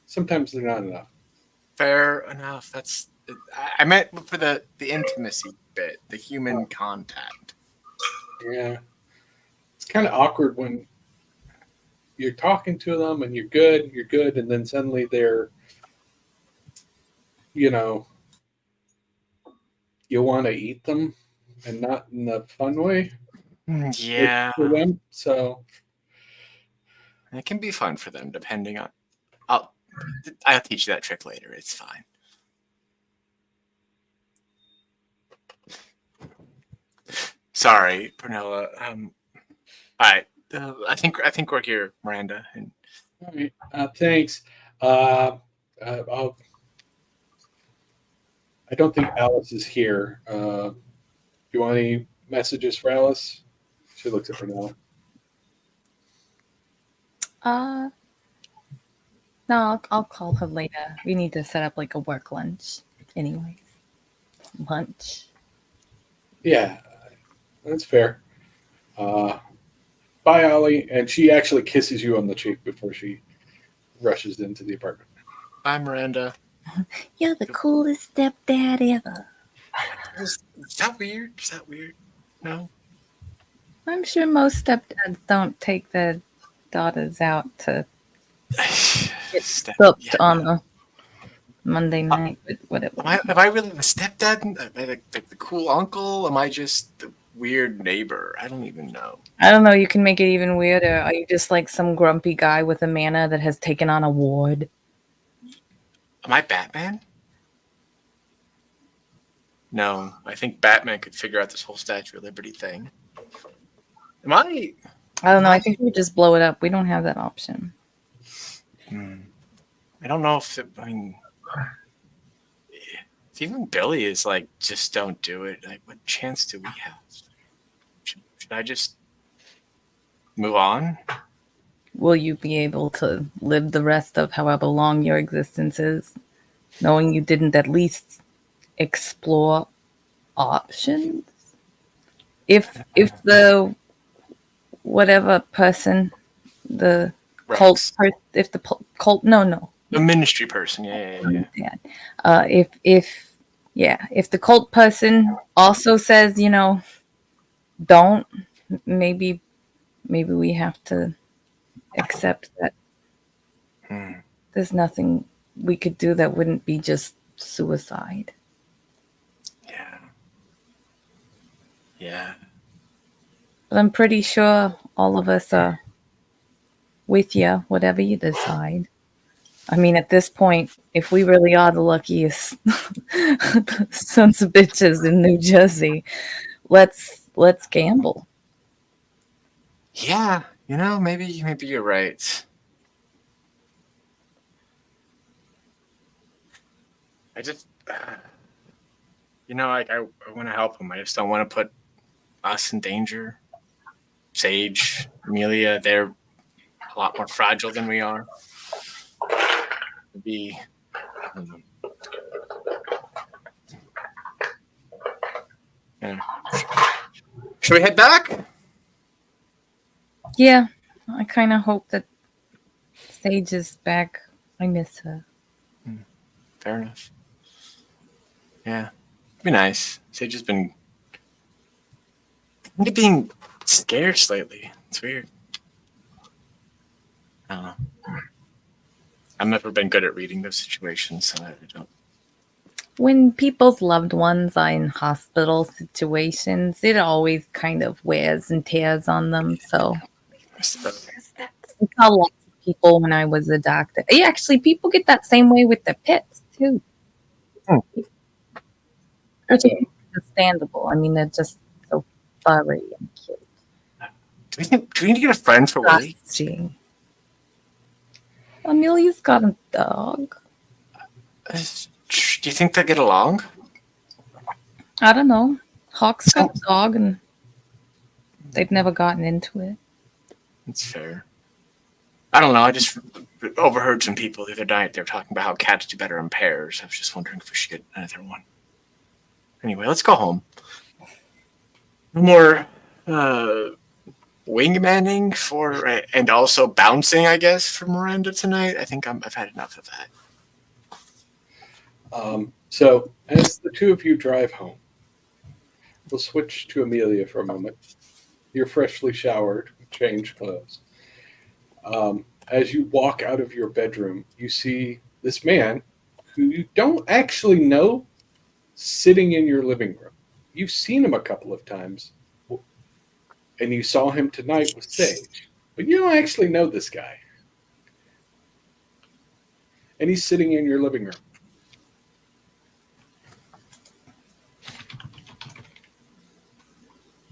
sometimes they're not enough. fair enough. I meant for the intimacy bit, the human contact. Yeah. It's kind of awkward when you're talking to them and you're good, and then suddenly they're, you want to eat them and not in the fun way. Yeah, For them. So, it can be fun for them, depending on. I'll teach you that trick later. It's fine. Sorry, Prunella. All right. I think we're here, Miranda. And all right. Thanks. I don't think Alice is here. Do you want any messages for Alice? She looks at Prunella. No, I'll call her later. We need to set up like a work lunch. Anyways, lunch. Yeah, that's fair. Bye, Ollie. And she actually kisses you on the cheek before she rushes into the apartment. bye, Miranda. You're the coolest stepdad ever. Is that weird? Is that weird? No. I'm sure most stepdads don't take their daughters out to cook on a Monday night, but whatever. Am I really the stepdad? Am I like the cool uncle? Am I just the weird neighbor? I don't even know. I don't know. You can make it even weirder. Are you just like some grumpy guy with a mana that has taken on a ward? Am I Batman? No, I think Batman could figure out this whole Statue of Liberty thing. Am I? I don't know. I think we just blow it up. We don't have that option. I don't know if if even Billy is like, just don't do it. Like, what chance do we have? Should I just move on? Will you be able to live the rest of however long your existence is, knowing you didn't at least explore options? If the whatever person, the cult, if the cult, no, the ministry person, yeah. If the cult person also says, don't, maybe we have to accept that there's nothing we could do that wouldn't be just suicide. Yeah. But I'm pretty sure all of us are with you, whatever you decide. I mean, at this point, if we really are the luckiest sons of bitches in New Jersey, let's gamble. Yeah, maybe you're right. I just, I want to help them. I just don't want to put us in danger. Sage, Amelia, they're a lot more fragile than we are. I don't know. Yeah. Should we head back? Yeah, I kind of hope that Sage is back. I miss her. Fair enough. Yeah, it'd be nice. Sage has been being scarce lately. It's weird. I don't know. I've never been good at reading those situations, so I don't. When people's loved ones are in hospital situations, it always kind of wears and tears on them. So So, I saw lots of people when I was a doctor. Yeah, actually, people get that same way with their pets too. Hmm. Which So, is understandable. I mean, they're just so furry and cute. do we need to get a friend for Willie? Disgusting. Amelia's got a dog. Do you think they get along? I don't know. Hawk's got a dog, and they've never gotten into it. That's fair. I don't know. I just overheard some people the other night. They were talking about how cats do better in pairs. I was just wondering if we should get another one. Anyway, let's go home. No more wingmanning for, and also bouncing, I guess, for Miranda tonight. I think I've had enough of that. so as the two of you drive home, we'll switch to Amelia for a moment. You're freshly showered, changed clothes. As you walk out of your bedroom, you see this man who you don't actually know sitting in your living room. You've seen him a couple of times, and you saw him tonight with Sage, but you don't actually know this guy. And he's sitting in your living room.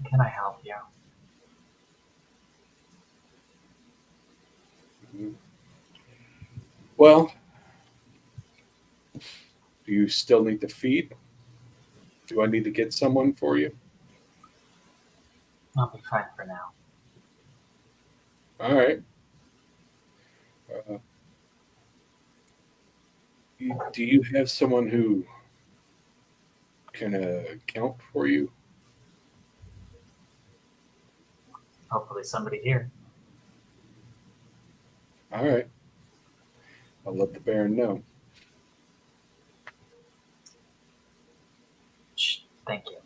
Can I help you? Well, do you still need to feed? Do I need to get someone for you? I'll be fine for now. All right. Do you have someone who can account for you? Hopefully somebody here. All right. I'll let the Baron know. Shh, thank you.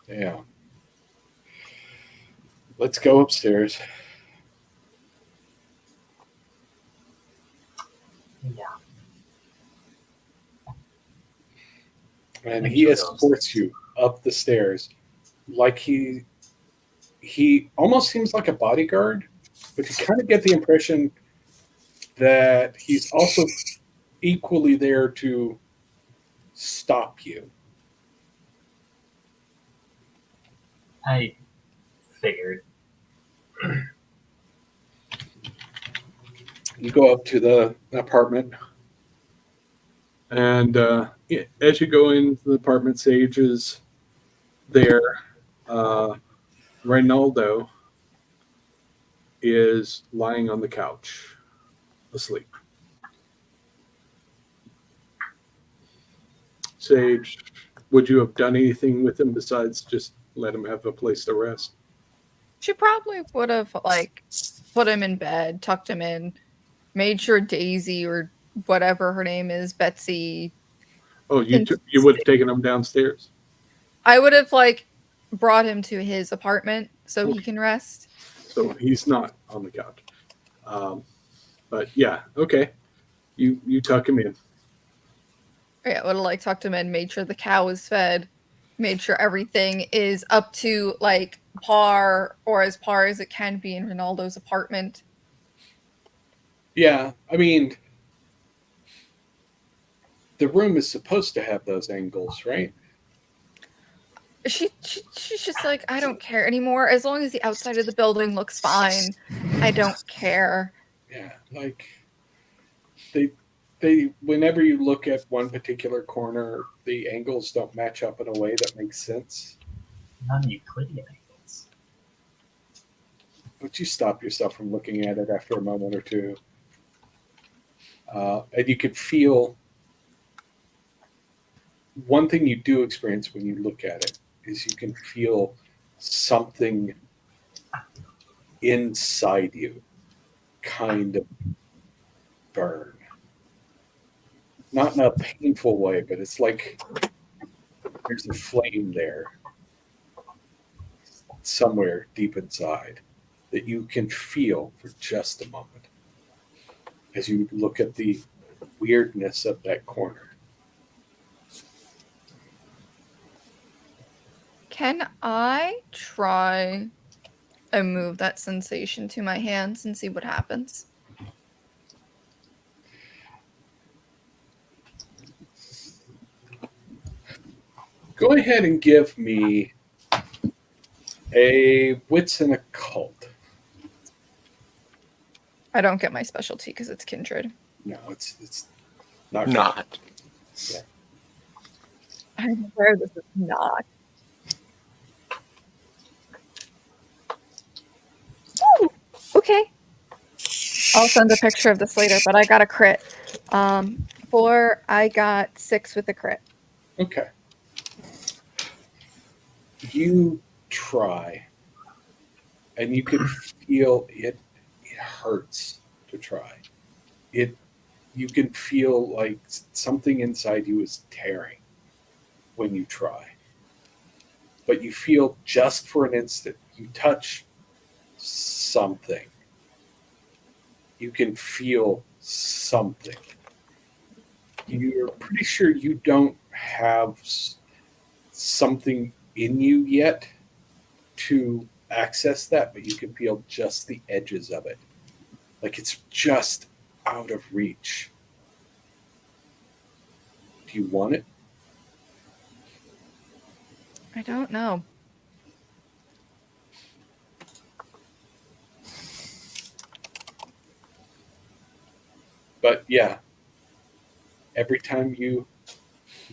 Yeah. Let's go upstairs. Yeah. And Make he sure escorts you up the stairs like he almost seems like a bodyguard, but you kind of get the impression that he's also equally there to stop you. I figured. You go up to the apartment, and as you go into the apartment, Sage is there. Reynaldo is lying on the couch, asleep. Sage, would you have done anything with him besides just let him have a place to rest? She probably would have like put him in bed, tucked him in, made sure Daisy or whatever her name is, Betsy. Oh, you would have taken him downstairs? I would have like brought him to his apartment so he can rest. So he's not on the couch. But yeah, okay. You tuck him in. Yeah, would have like tucked him in, made sure the cow is fed, made sure everything is up to like par or as par as it can be in Ronaldo's apartment. Yeah, I mean, the room is supposed to have those angles, right? She's just like, I don't care anymore. As long as the outside of the building looks fine, I don't care. Yeah, like they whenever you look at one particular corner, the angles don't match up in a way that makes sense. Non-Euclidean angles. But you stop yourself from looking at it after a moment or two. And you could feel one thing you do experience when you look at it is you can feel something inside you kind of burn. Not in a painful way, but it's like there's a flame there somewhere deep inside that you can feel for just a moment as you look at the weirdness of that corner. Can I try I move that sensation to my hands and see what happens. Go ahead and give me a wits and occult. I don't get my specialty because it's Kindred. No, it's not. Not. I'm aware this is not. Ooh, okay. I'll send a picture of this later, but I got a crit. 4, I got 6 with a crit. Okay. You try, and you can feel it. It hurts to try. You can feel like something inside you is tearing when you try. But you feel just for an instant, you touch something. You can feel something. You're pretty sure you don't have something in you yet to access that, but you can feel just the edges of it. Like it's just out of reach. Do you want it? I don't know. But yeah, every time you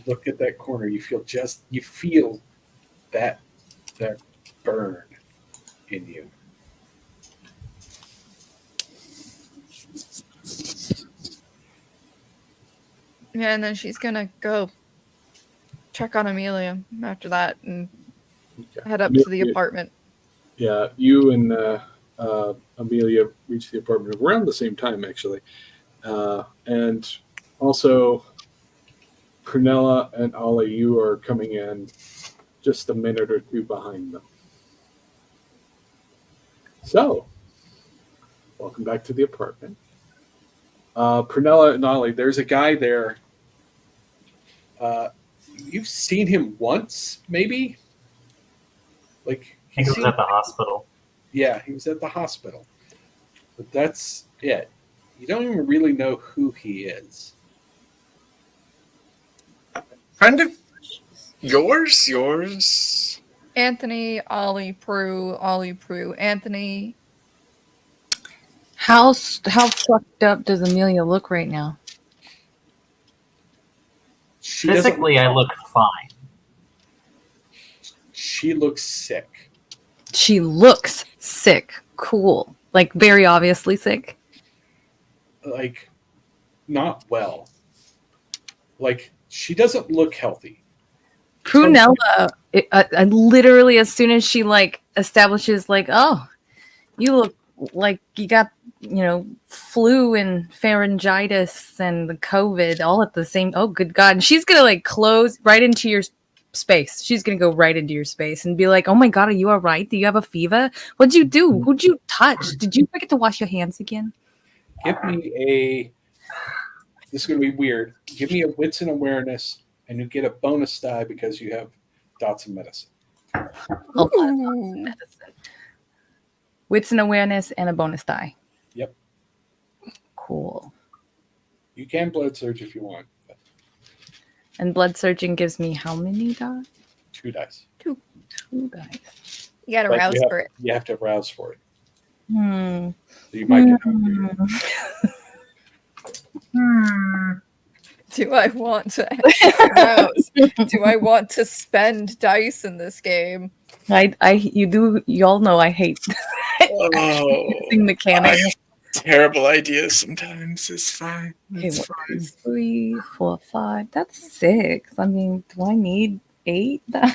look at that corner, you feel that burn in you. Yeah, and then she's gonna go check on Amelia after that and Okay. head up to the apartment. Yeah, you and Amelia reach the apartment around the same time, actually. And also, Prunella and Ollie, you are coming in just a minute or two behind them. So, welcome back to the apartment. Prunella and Ollie, there's a guy there. You've seen him once, maybe? Like I think it was at the hospital. Yeah, he was at the hospital. But that's it. You don't even really know who he is. Friend of yours? Anthony, Ollie, Prue, Anthony. How fucked up does Amelia look right now? She doesn't- Physically, I look fine. She looks sick. She looks sick. Cool. Like very obviously sick. Like, not well. Like, she doesn't look healthy. Prunella, literally as soon as she like establishes like, oh, you look like you got, flu and pharyngitis and the COVID all at the same. Oh, good God. And she's going to like close right into your space. She's going to go right into your space and be like, oh my God, are you all right? Do you have a fever? What'd you do? Who'd you touch? Did you forget to wash your hands again? Give me this is going to be weird. Give me a wits and awareness, and you get a bonus die because you have dots of medicine. Ooh. Wits and awareness and a bonus die. Yep. Cool. You can blood surge if you want. And blood surging gives me how many dice? 2 dice. 2 dice. You gotta But rouse for it. You have to rouse for it. Hmm. So you might get hungry. Do I want to actually rouse? Do I want to spend dice in this game? You all know I hate Oh, using mechanics. terrible ideas sometimes. It's fine. Okay, It's 1, 2, fine. 3, 4, 5. That's 6. I mean, do I need 8 dice?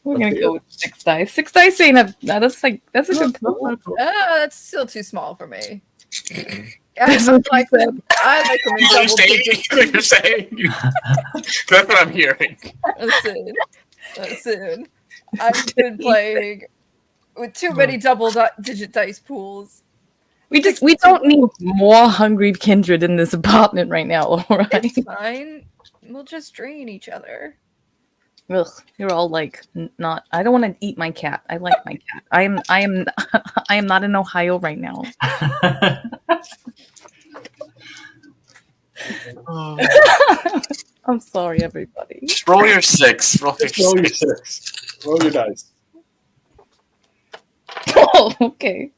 We're gonna go with 6 dice. 6 dice ain't a. That's a good pool. That's still too small for me. I like them in double digits. You're saying. That's what I'm hearing. Listen. I've been playing with too many double-digit dice pools. We don't need more hungry kindred in this apartment right now, all right? It's fine. We'll just drain each other. Ugh, you're all like not. I don't want to eat my cat. I like my cat. I am. I am not in Ohio right now. I'm sorry, everybody. Just roll your 6. Roll your Just roll your 6. 6. Roll your dice. Oh, okay.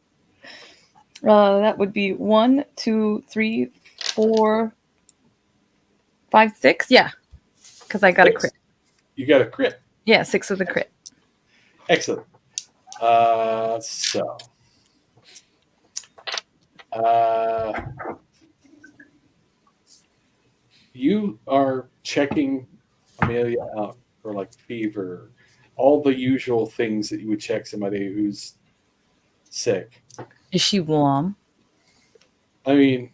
That would be 1, 2, 3, 4, 5, 6. Yeah, because I got a crit. You got a crit. Yeah, 6 with a crit. Excellent. You are checking Amelia out for like fever, all the usual things that you would check somebody who's sick. Is she warm? I mean,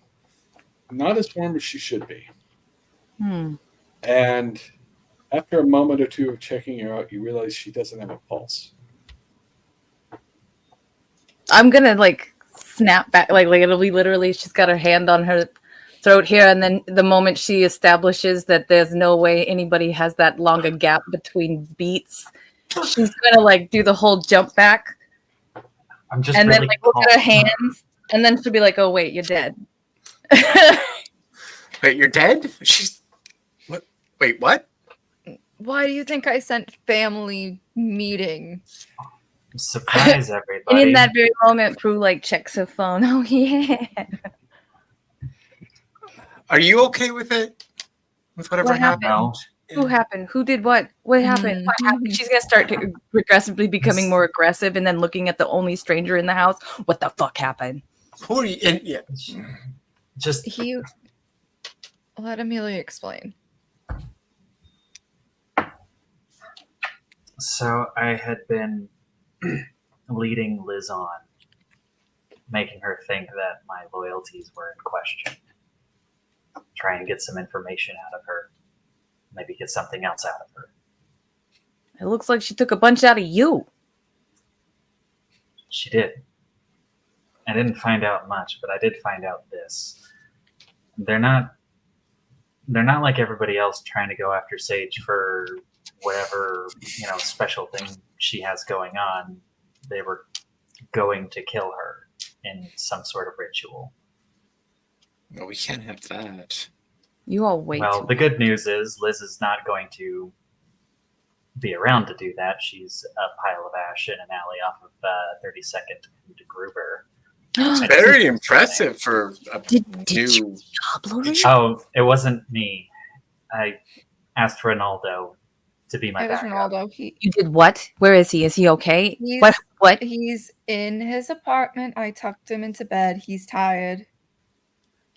not as warm as she should be. And after a moment or two of checking her out, you realize she doesn't have a pulse. I'm gonna like snap back, like it'll be literally she's got her hand on her throat here, and then the moment she establishes that there's no way anybody has that long a gap between beats, she's gonna like do the whole jump back, I'm just and really then like look at her hands, and then she'll be like, "Oh wait, you're dead." Wait, you're dead? She's what? Wait, what? Why do you think I sent family meeting? surprise And everybody. in that very moment, Prue like checks her phone. Oh yeah. Are you okay with it? With whatever What happened? happened? No. Who happened? Who did what? What happened? What happened? She's gonna start to progressively becoming more aggressive, and then looking at the only stranger in the house. What the fuck happened? Who are you? And, yeah. Just He let Amelia explain. so I had been leading Liz on, making her think that my loyalties were in question. Trying to get some information out of her. Maybe get something else out of her. It looks like she took a bunch out of you. She did. I didn't find out much, but I did find out this. They're not like everybody else trying to go after Sage for whatever, special thing she has going on. They were going to kill her in some sort of ritual. No, we can't have that. You all wait. Well, the good news is Liz is not going to be around to do that. She's a pile of ash in an alley off of 32nd and Gruber. It's very impressive for a Did new. you gobbler it? Oh, it wasn't me. I asked Ronaldo to be my It was backup. Ronaldo. You did what? Where is he? Is he okay? He's- What? He's in his apartment. I tucked him into bed. He's tired.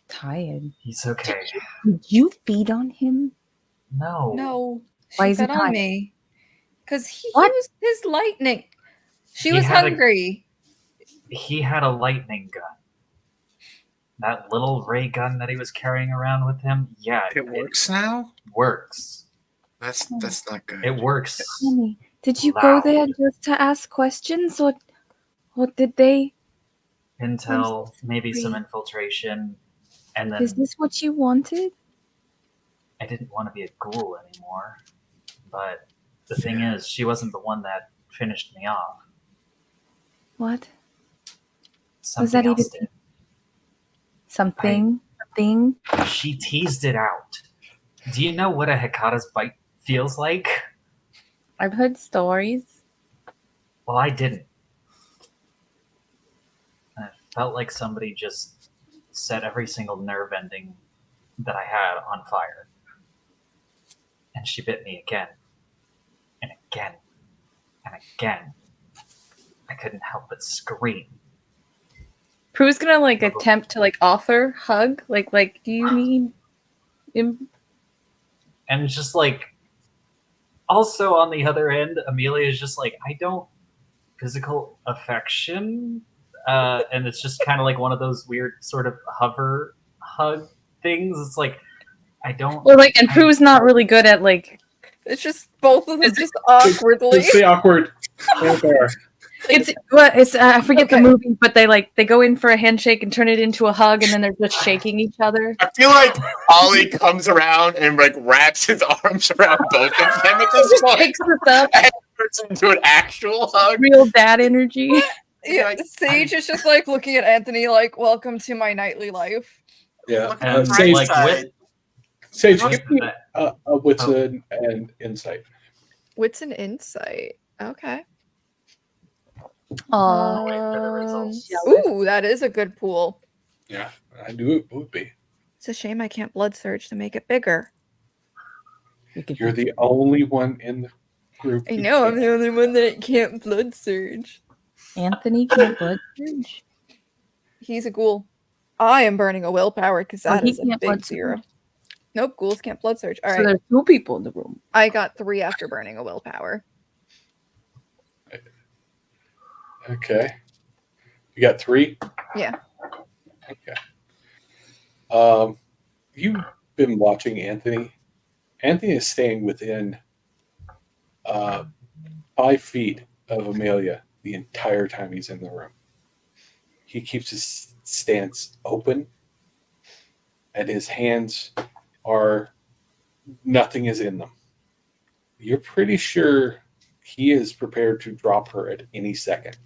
Tired. He's okay. Did you feed on him? No. No, Why she is he fed on tired? me because he What? used his lightning. She He was had a- hungry. He had a lightning gun. That little ray gun that he was carrying around with him, yeah, It works now. works. That's not good. It works. Honey, did you go Loud. there just to ask questions, or did they? Intel, maybe some sorry. infiltration, and then Is this what you wanted? I didn't want to be a ghoul anymore. But the thing is, she wasn't the one that finished me off. What? Something that else even- Something? did. She teased it out. Do you know what a Hecata's bite feels like? I've heard stories. Well, I didn't. And it felt like somebody just set every single nerve ending that I had on fire. And she bit me again. And again. And again. I couldn't help but scream. Prue's gonna attempt to offer hug. Like, do you need him? And it's just also on the other end, Amelia is just I don't physical affection. And it's just kind of like one of those weird sort of hover hug things. It's I don't. Well, and Prue's not really good at It's just both of them just awkwardly. It's the awkward. Right there. It's I forget Okay. the movie, but they go in for a handshake and turn it into a hug, and then they're just shaking each other. I feel like Ollie comes around and like wraps his arms around both of them at this Just point. picks us up, And turns into an actual hug. real dad energy. Yeah, Like, Sage is just like looking at Anthony like, welcome to my nightly life. Yeah. Look at the And bright Sage, like side. Sage, Look- give me a wits Oh. and insight. Wits and insight. Okay. Aw. wait for the results. Ooh, that is a good pool. Yeah, I knew it would be. It's a shame I can't blood surge to make it bigger. You're the only one in the group. I who know, I'm can't. the only one that can't blood surge. Anthony can't blood surge. He's a ghoul. I am burning a willpower because Oh, that he is a can't big blood zero. surge. Nope, ghouls can't blood surge. All So right, there's 2 people in the room. I got 3 after burning a willpower. Okay. You got 3? Yeah. Okay. You've been watching Anthony. Anthony is staying within 5 feet of Amelia the entire time he's in the room. He keeps his stance open, and his hands are nothing is in them. You're pretty sure he is prepared to drop her at any second.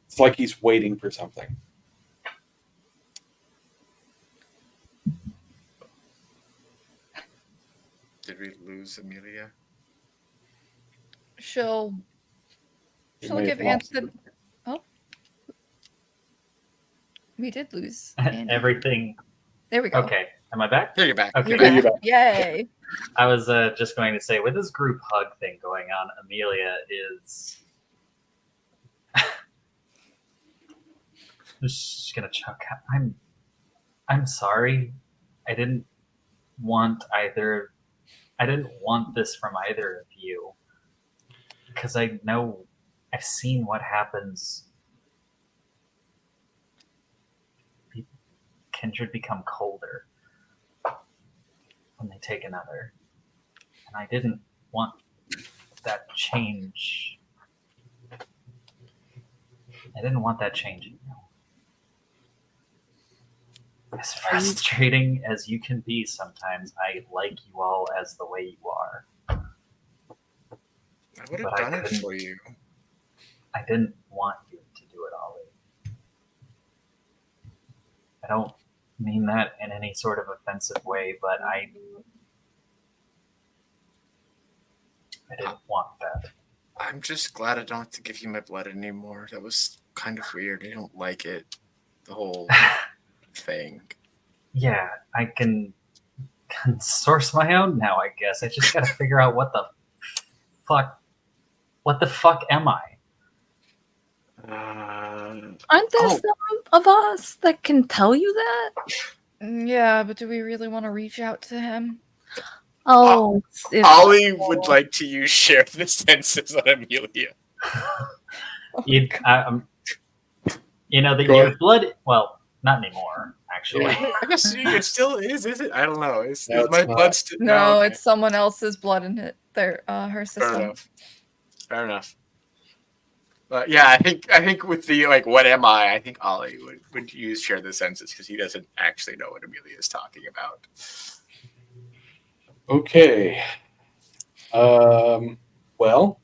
It's like he's waiting for something. Did we lose Amelia? She'll You may give have lost Anthony. her. Oh, we did lose. Andy. Everything. There we go. Okay, am I back? Here you're back. Okay. You're Yeah, you're back. back. Yay! I was just going to say, with this group hug thing going on, Amelia is just gonna choke. I'm sorry. I didn't want this from either of you, because I know I've seen what happens. Kindred become colder when they take another, and I didn't want that change. I didn't want that change in you. As frustrating as you can be sometimes, I like you all as the way you are. I would have But I done it couldn't- for you. I didn't want you to do it, Ollie. I don't mean that in any sort of offensive way, but I didn't want that. I'm just glad I don't have to give you my blood anymore. That was kind of weird. I don't like it. The whole thing. Yeah, I can source my own now, I guess. I just gotta figure out what the fuck am I? Aren't there Oh. some of us that can tell you that? Yeah, but do we really want to reach out to him? Oh, it's Ollie would like to use share the senses on Amelia. You know, Go your ahead. blood. Well, not anymore, actually. I guess it still is it? I don't know. Is No, it's my not. blood still? No, okay. it's someone else's blood in her Fair system. enough. Fair enough. But yeah, I think with the like, what am I? I think Ollie would use share the senses because he doesn't actually know what Amelia is talking about. Okay. Well,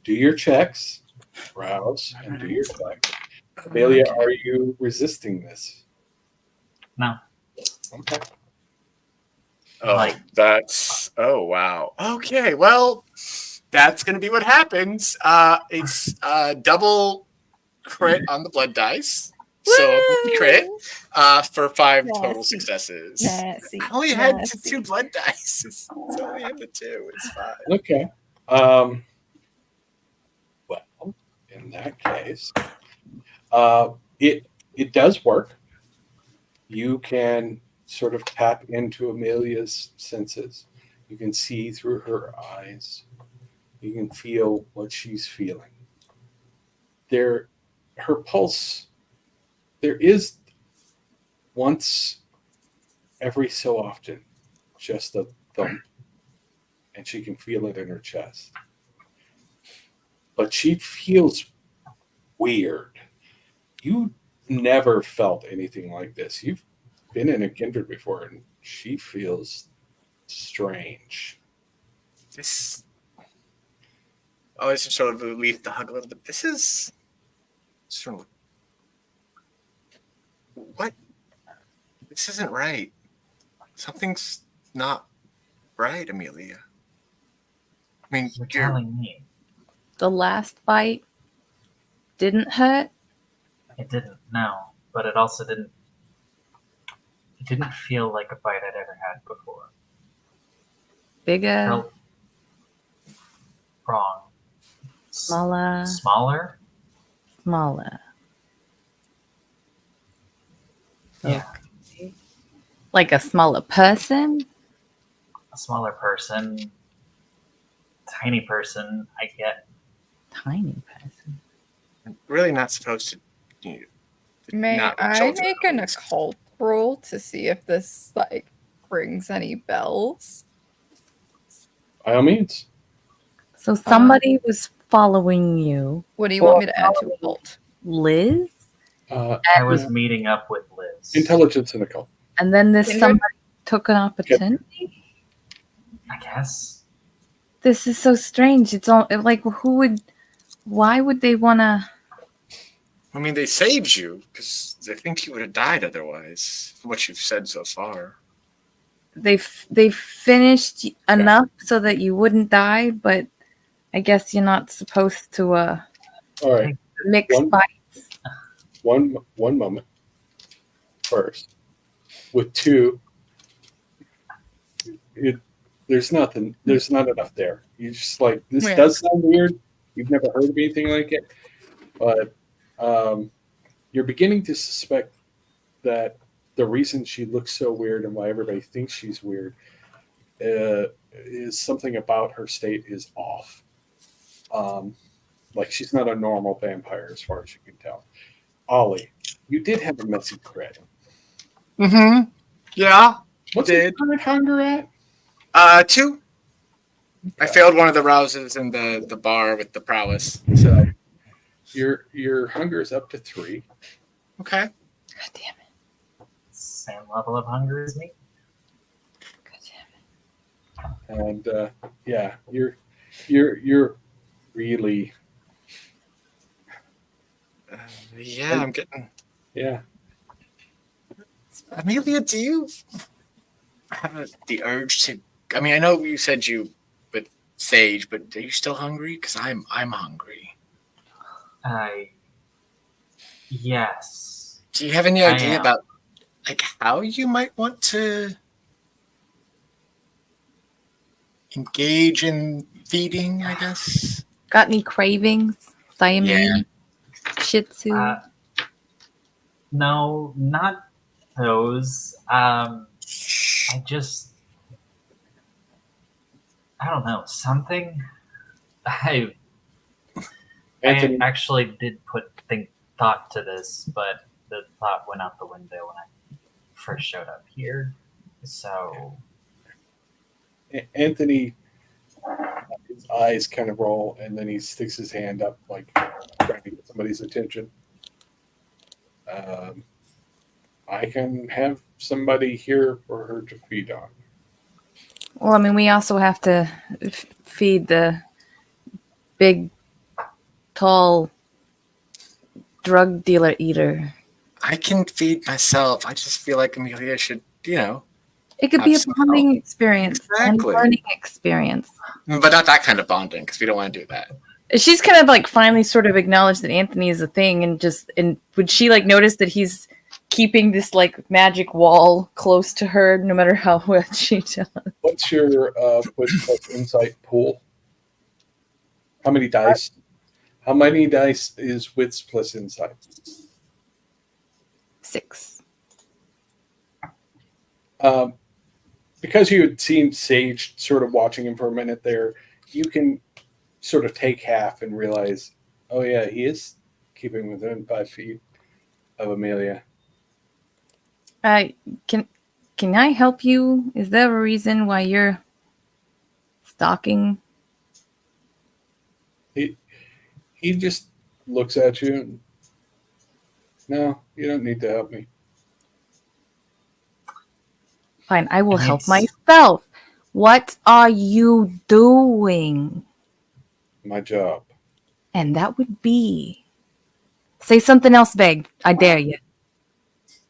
do your checks, browse, and do your check. Amelia, Okay. are you resisting this? No. Okay. Oh, oh wow. Okay, well, that's gonna be what happens. It's double crit on the blood dice. So crit for 5 total Nasty. successes. Nasty. I only had Nasty. 2 blood dice. It's only had the 2. It's fine. Okay. Well, in that case, it does work. You can sort of tap into Amelia's senses. You can see through her eyes. You can feel what she's feeling. Her pulse, there is once every so often just a thump, and she can feel it in her chest. but she feels weird. You never felt anything like this. You've been in a Kindred before, and she feels strange. This always sort of relief to hug a little bit. This is sort of what? This isn't right. Something's not right, Amelia. I mean, You're you're telling me The last bite didn't hurt. it didn't. No, but it also didn't. It didn't feel like a bite I'd ever had before. Bigger, Felt wrong. smaller, Smaller. smaller. Yeah, Like a smaller person. a smaller person, tiny person. I get. Tiny person. really not supposed to. You know, May not I children, make at an least. occult roll to see if this like rings any bells? By all means. So somebody was following you, What do you Or want me to add to following- occult? Liz, I was meeting up with Liz. Intelligence and occult. and then this Kindred? somebody took an opportunity. I guess. This is so strange. It's all like who would? Why would they want to? I mean, they saved you because they think you would have died otherwise. From what you've said so far. They finished enough so that you wouldn't die, but I guess you're not supposed to All right. mix One- bites. One moment. First. With two, there's not enough there. You just like this Yeah. does sound weird. You've never heard of anything like it, but you're beginning to suspect that the reason she looks so weird and why everybody thinks she's weird is something about her state is off. Like she's not a normal vampire as far as you can tell. Ollie, you did have a messy thread. Mm-hmm. Yeah. What's your Did. current hunger at? 2. I failed one of the rouses in the bar with the prowess. So Your hunger is up to 3. okay. God damn it! Same level of hunger as me. God damn it! And yeah, you're really Yeah, I'm getting. yeah. Amelia, do you have the urge to? I mean, I know you said you with Sage, but are you still hungry? Because I'm hungry. Yes. Do you have any I idea am. about like how you might want to engage in feeding? I guess. Got any cravings? Siamese, Yeah. Shih Tzu. No, not those. I don't know, something. I Anthony, actually did think thought to this, but the thought went out the window when I first showed up here. So Anthony, his eyes kind of roll, and then he sticks his hand up, like trying to get somebody's attention. I can have somebody here for her to feed on. Well, I mean, we also have to feed the big, tall drug dealer eater. I can feed myself. I just feel like Amelia should, It could be a Absolutely. bonding experience and Exactly. learning experience. but not that kind of bonding because we don't want to do that. She's kind of like finally sort of acknowledged that Anthony is a thing, and would she like notice that he's keeping this like magic wall close to her, no matter how well she does? What's your wit plus insight pool? How many dice? How many dice is wits plus insight? 6. Because you had seen Sage sort of watching him for a minute there, you can sort of take half and realize, oh yeah, he is keeping within 5 feet of Amelia. Can I help you? Is there a reason why you're stalking? he just looks at you and, no, you don't need to help me. Fine, I will And help it's- myself. What are you doing? My job. And that would be. Say something else vague. I dare you.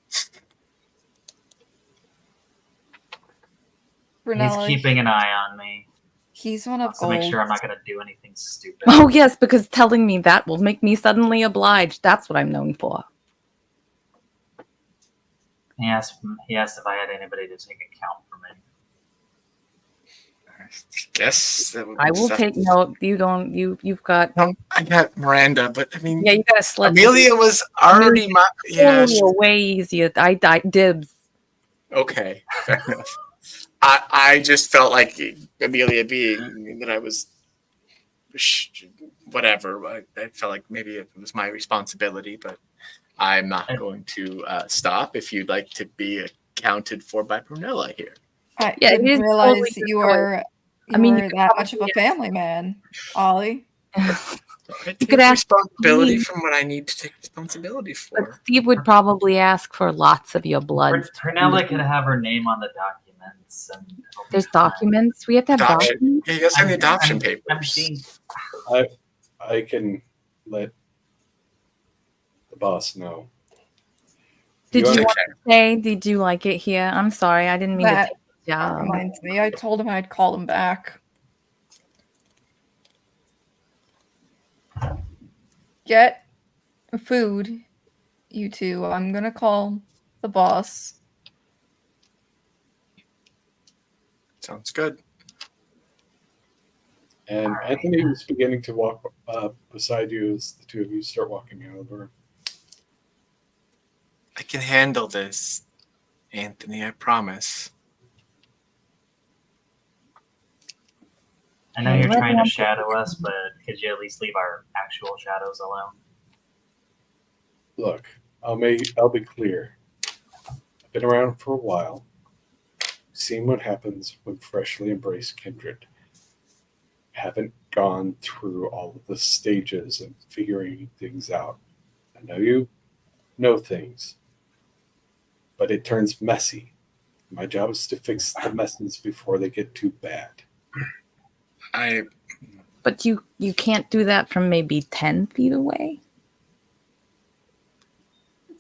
He's Prunella, keeping an eye on me. he's one of Wants to make sure I'm Gold's. not going to do anything stupid. Oh, yes, because telling me that will make me suddenly obliged. That's what I'm known for. He asked if I had anybody to take account for me. Guess that would I will stuff- take note. You've got. I got Miranda, but I mean, Yeah, you got a slip. Amelia was already my. Yeah, Oh, way easier. I dibs. okay, fair enough. I just felt like Amelia being that I was whatever. I felt like maybe it was my responsibility, but I'm not going to stop if you'd like to be accounted for by Prunella here. I Yeah, it didn't is realize totally that you your were I mean, you were could that much of a probably family man, Ollie. I take could ask responsibility me. from what I need to take responsibility But for. Steve would probably ask for lots of your blood. Prunella could have her name on the documents. And it'll be There's fine. documents. We have to have Adoption. documents. Yeah, you gotta sign the I'm- adoption I'm papers. being- I can let the boss know. Did you wanna- want to say? Did you like it here? I'm sorry, I didn't mean That to take the job. reminds me, I told him I'd call him back. Get food, you two. I'm gonna call the boss. Sounds good. And Anthony is beginning to walk beside you as the two of you start walking out of the room. I can handle this, Anthony. I promise. I know you're Let trying to me- shadow us, but could you at least leave our actual shadows alone? Look, I'll be clear. I've been around for a while. Seen what happens when freshly embraced kindred. Haven't gone through all of the stages and figuring things out. I know you know things, but it turns messy. My job is to fix the messes before they get too bad. But you can't do that from maybe 10 feet away.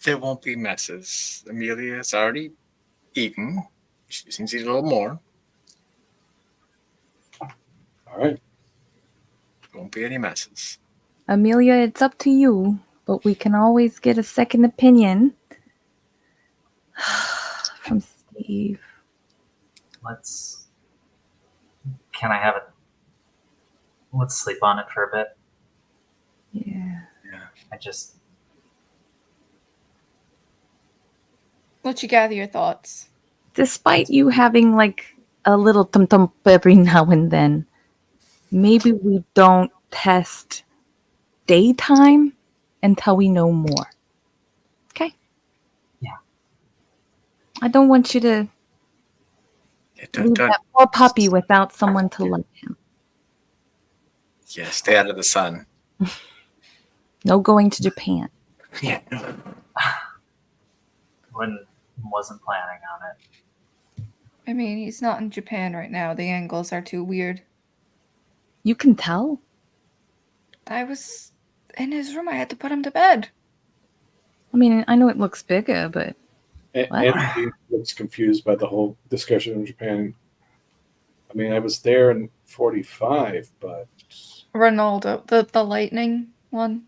There won't be messes. Amelia's already eaten. She just needs to eat a little more. All right. Won't be any messes. Amelia, it's up to you, but we can always get a second opinion from Steve. Can I have it? Let's sleep on it for a bit. Yeah. I just. Let you gather your thoughts. Despite you having like a little tum-tum every now and then, maybe we don't test daytime until we know more. Okay? Yeah. I don't want you to Yeah, leave that poor puppy without someone to love him. yeah, stay out of the sun. No going to Japan. Yeah. Wasn't planning on it. I mean, he's not in Japan right now. The angles are too weird. You can tell. I was in his room. I had to put him to bed. I mean, I know it looks bigger, but What? Anthony looks confused by the whole discussion in Japan. I mean, I was there in 45, but Ronaldo, the lightning one.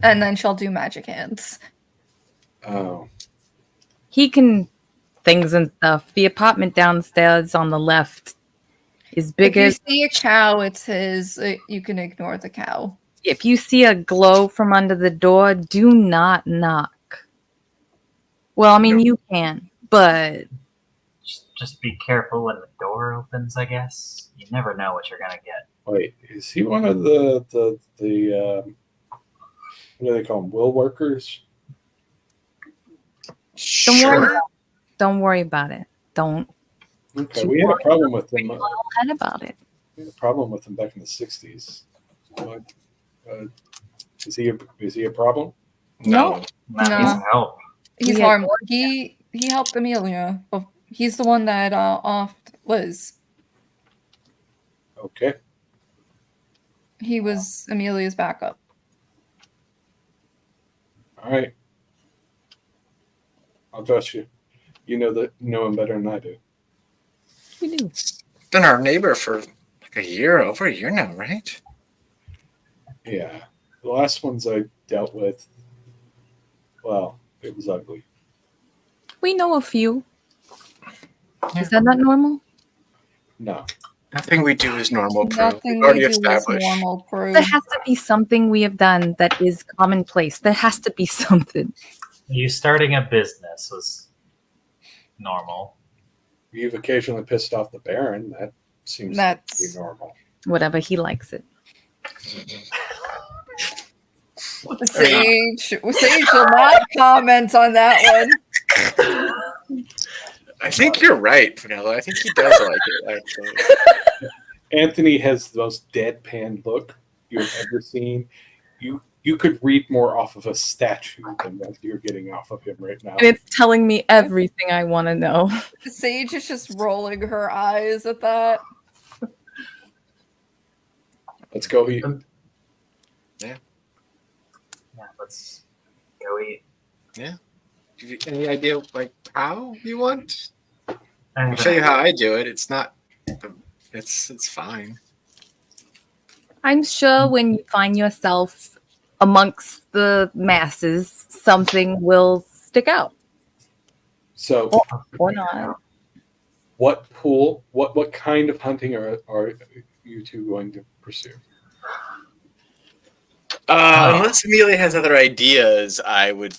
And then she'll do magic hands. oh, he can things and stuff. The apartment downstairs on the left is If bigger. you see a cow, it's his. You can ignore the cow. If you see a glow from under the door, do not knock. Well, I mean, you can, but Just be careful when the door opens, I guess. You never know what you're gonna get. wait, is he one of the what do they call them? Will workers? don't worry about it. Don't Okay, we had a problem with them. head about it. We had a problem with them back in the 60s. What Is he a problem? No. Matt No. needs some help. He's Yeah. harmless. He helped Amelia. He's the one that offed Liz. Okay. He was Amelia's backup. All right. I'll trust you. You know him better than I do. We do. Been our neighbor for like over a year now, right? Yeah. The last ones I dealt with, well, it was ugly. We know a few. Yeah. Is that not normal? No. Nothing we do is normal, Prue. Nothing We've we already do is established. normal, Prue. There has to be something we have done that is commonplace. There has to be something. You starting a business was normal. You've occasionally pissed off the Baron. That seems That's- to be normal. Whatever, he likes it. Sage will not comment on that one. I think you're right, Prunella. I think he does like it, actually. Anthony has the most deadpan look you've ever seen. You could read more off of a statue than what you're getting off of him right now. And it's telling me everything I want to know. Sage is just rolling her eyes at that. Let's go eat. Yeah, let's go eat. Any idea like how you want? I'll I'll show you how I do it. It's not. It's fine. I'm sure when you find yourself amongst the masses, something will stick out. So, Or not. what pool? What kind of hunting are you two going to pursue? Unless Amelia has other ideas, I would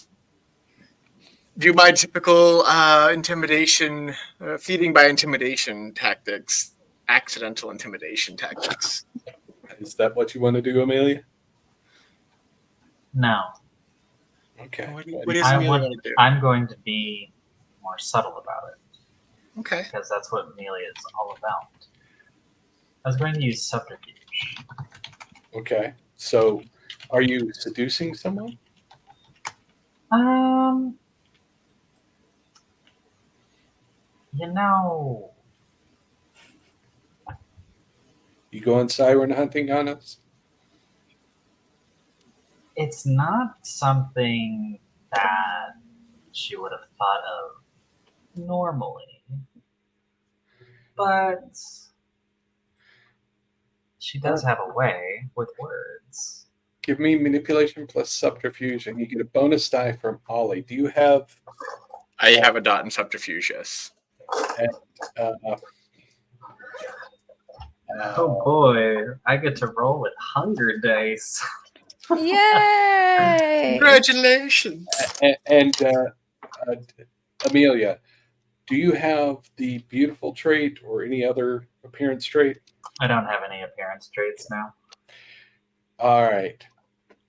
do my typical intimidation, feeding by intimidation tactics, accidental intimidation tactics. Is that what you want to do, Amelia? No, Okay. What does Amelia want to do? I'm going to be more subtle about it Okay. because that's what Amelia is all about. I was going to use subterfuge. Okay. So, are you seducing someone? You know, You going siren hunting on us? it's not something that she would have thought of normally, but she does have a way with words. Give me manipulation plus subterfuge, and you get a bonus die from Ollie. Do you have? I have a dot in subterfuge, yes. Oh boy, I get to roll with hunger dice. Yay! Congratulations. And Amelia, do you have the beautiful trait or any other appearance trait? I don't have any appearance traits now. All right.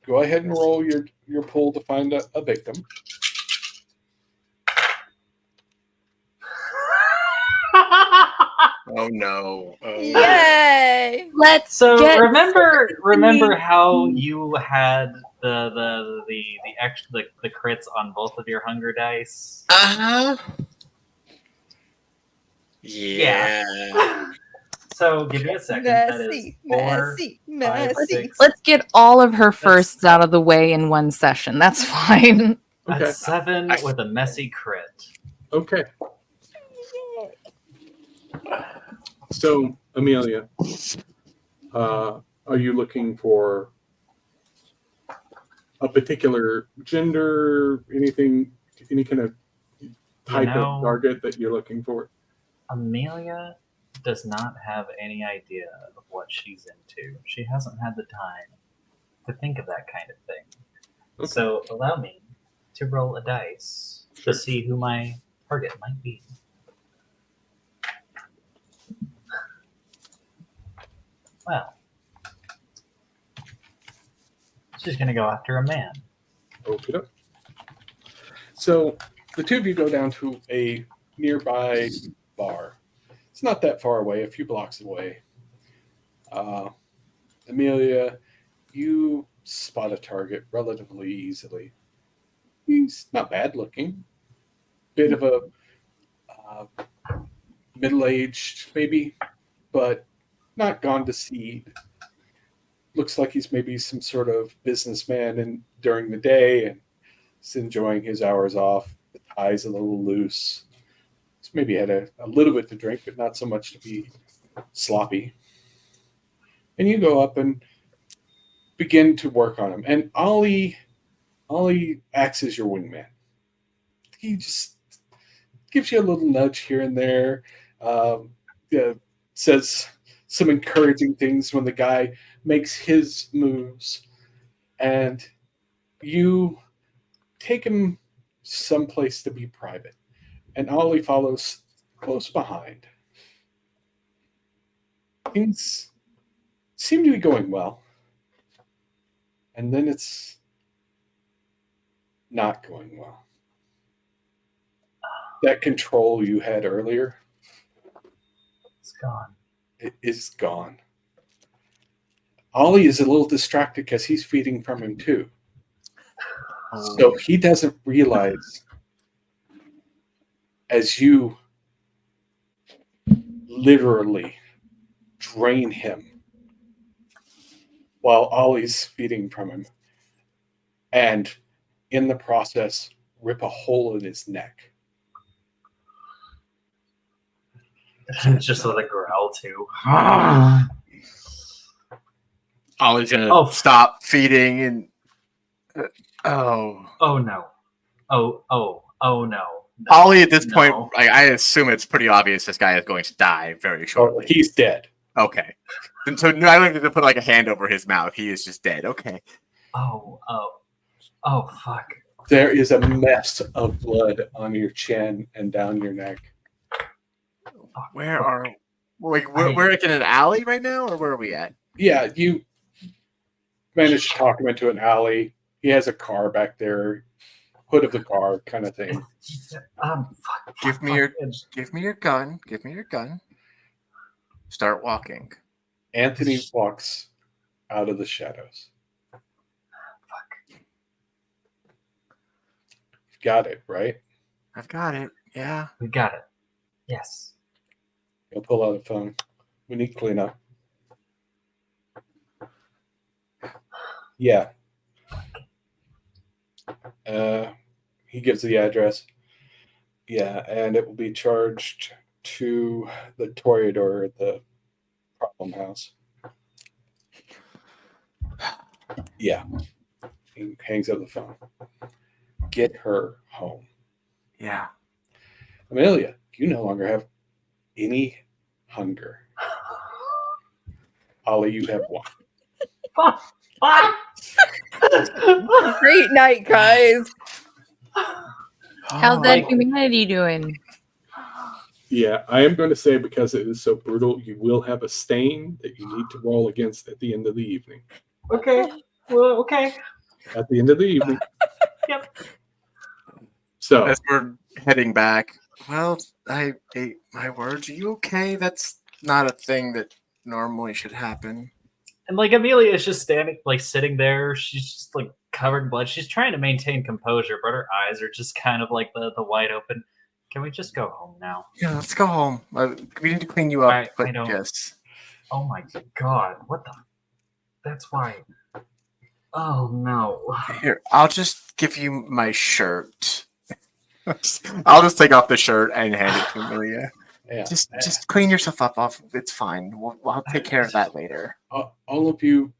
Go ahead and roll your pool to find a victim. Oh no. Yay! Let's So get remember how you had the crits on both of your hunger dice? Uh-huh. Yeah. So give me a second. That is Messy, 4, messy, 5, messy. 6. Let's get all of her firsts out of the way in one session. That's fine. Okay. That's 7 with a messy crit. Okay. So, Amelia, are you looking for a particular gender, anything, any kind of type of target that you're looking for? Amelia does not have any idea of what she's into. She hasn't had the time to think of that kind of thing. Okay. So allow me to roll a dice to see who my target might be. Well, she's going to go after a man. Okay. So the two of you go down to a nearby bar. It's not that far away, a few blocks away. Amelia, you spot a target relatively easily. He's not bad looking. Bit of a middle-aged, maybe, but not gone to seed. Looks like he's maybe some sort of businessman during the day and he's enjoying his hours off. The tie's a little loose. He's maybe had a little bit to drink, but not so much to be sloppy. And you go up and begin to work on him. And Ollie acts as your wingman. He just gives you a little nudge here and there, says some encouraging things when the guy makes his moves, and you take him someplace to be private. And Ollie follows close behind. Things seem to be going well. And then it's not going well. That control you had earlier, It's gone. it is gone. Ollie is a little distracted because he's feeding from him too. So he doesn't realize as you literally drain him while Ollie's feeding from him, and in the process rip a hole in his neck. Just with a growl too. Ollie's gonna Oh. stop feeding and Oh no. Oh no. No. Ollie at this point, No. I assume it's pretty obvious this guy is going to die very Oh, shortly. he's dead. Okay. And so I don't need to put like a hand over his mouth. He is just dead. Okay. Oh fuck. There is a mess of blood on your chin and down your neck. Where are we're like in an alley right now, or where are we at? Yeah, you managed to talk him into an alley. He has a car back there, hood of the car kind of thing. Fuck. Give me your gun. Give me your gun. Start walking. Anthony walks out of the shadows. Fuck. Got it, right? I've got it. Yeah. We got it. Yes. He'll pull out a phone. We need cleanup. Yeah. He gives the address. Yeah, and it will be charged to the Toreador at the problem house. Yeah. He hangs up the phone. Get her home. Yeah. Amelia, you no longer have any hunger. Ollie, you have one. Fuck. Great night, guys. How's Oh, that humanity doing? Yeah, I am going to say because it is so brutal, you will have a stain that you need to roll against at the end of the evening. Okay. Well, okay. At the end of the evening. Yep. So, as we're heading back, well, I ate my words. Are you okay? That's not a thing that normally should happen. And like Amelia is just standing, like sitting there. She's just like covered in blood. She's trying to maintain composure, but her eyes are just kind of like the wide open. Can we just go home now? Yeah, let's go home. We need to clean you up, I but don't- yes. Oh my god! What the? That's why. Oh no! Here, I'll just give you my shirt. I'll just take off the shirt and hand it to Amelia. yeah. Just clean yourself up. It's fine. I'll take care of that later. All of you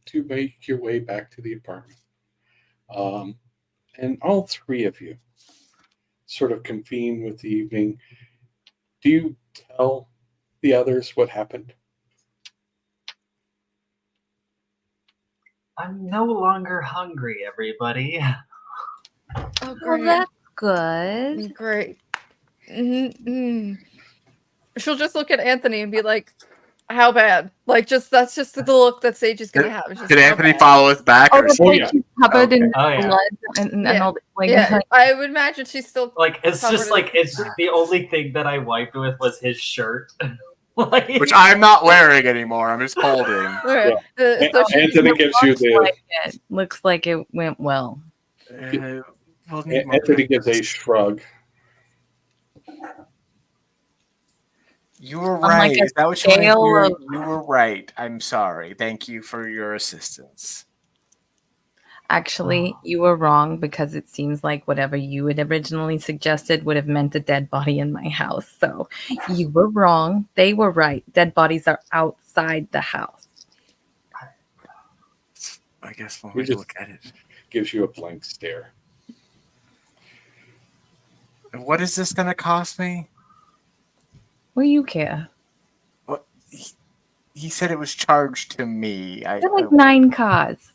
two make your way back to the apartment. And all three of you sort of convene with the evening. Do you tell the others what happened? I'm no longer hungry, everybody. Oh, Well, great. that's good. Great. Mm-hmm. She'll just look at Anthony and be like, "How bad?" Like, that's just the look that Sage is gonna have. It's just, Did "How Anthony bad?" follow us back? Oh, Or the Oh, point yeah. she's covered in Oh, yeah. blood and Yeah. all like Yeah, I would imagine she's still. Like it's Covered just in- like it's just the only thing that I wiped with was his shirt. Like, Which I'm not wearing anymore. I'm just holding. Alright, And so she, Anthony gives you the Looks like it went well. We'll need more Anthony gives a practice. shrug. You were On, like, right. a Is that what you want to scale hear? of- You were right. I'm sorry. Thank you for your assistance. Actually, you were wrong because it seems like whatever you had originally suggested would have meant a dead body in my house. So you were wrong. They were right. Dead bodies are outside the house. I guess one We way to just- look at it. Gives you a blank stare. What is this going to cost me? What do you care? What he said it was charged to me. They're like 9 cars.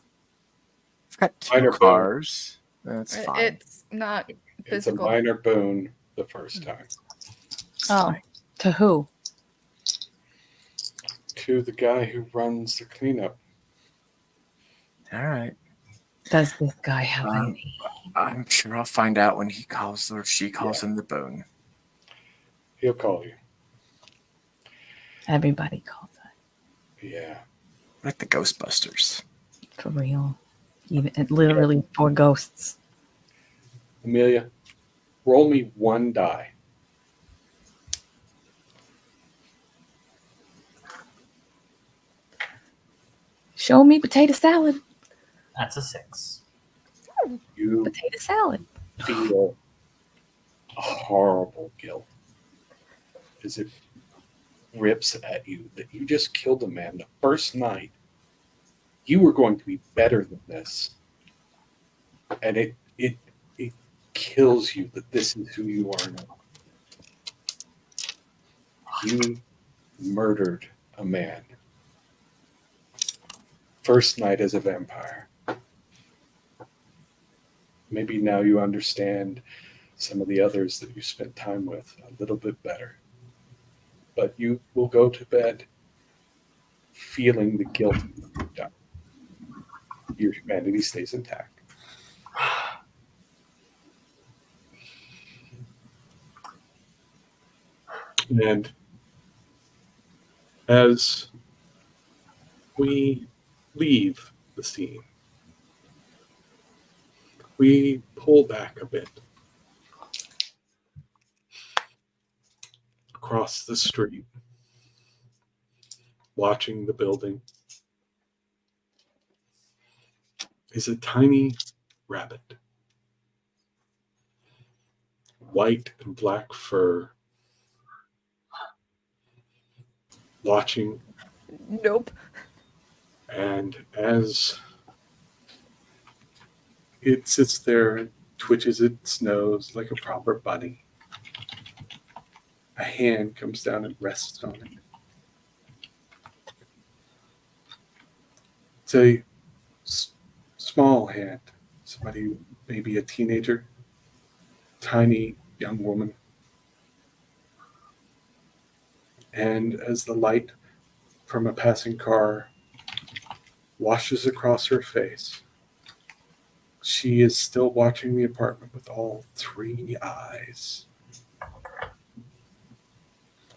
I've got 2 Minor boon. cars. That's fine. it's not It's a physical. minor boon the first time. Oh, to who? To the guy who runs the cleanup. All right. Does this guy have a Um, name? I'm sure I'll find out when he calls or she calls him the boon. He'll call you. Everybody calls it. Yeah. Like the Ghostbusters. For real. Even literally 4 ghosts. Amelia, roll me 1 die. Show me potato salad. that's a 6. You Potato salad. feel a horrible guilt as it rips at you that you just killed a man the first night. You were going to be better than this. And it kills you that this is who you are now. You murdered a man. First night as a vampire. Maybe now you understand some of the others that you spent time with a little bit better. But you will go to bed feeling the guilt that you've done. Your humanity stays intact. And as we leave the scene, we pull back a bit across the street, watching the building, is a tiny rabbit. White and black fur, watching. Nope. And as it sits there and twitches its nose like a proper bunny, a hand comes down and rests on it. It's a small hand, somebody, maybe a teenager, tiny young woman. And as the light from a passing car washes across her face, she is still watching the apartment with all 3 eyes.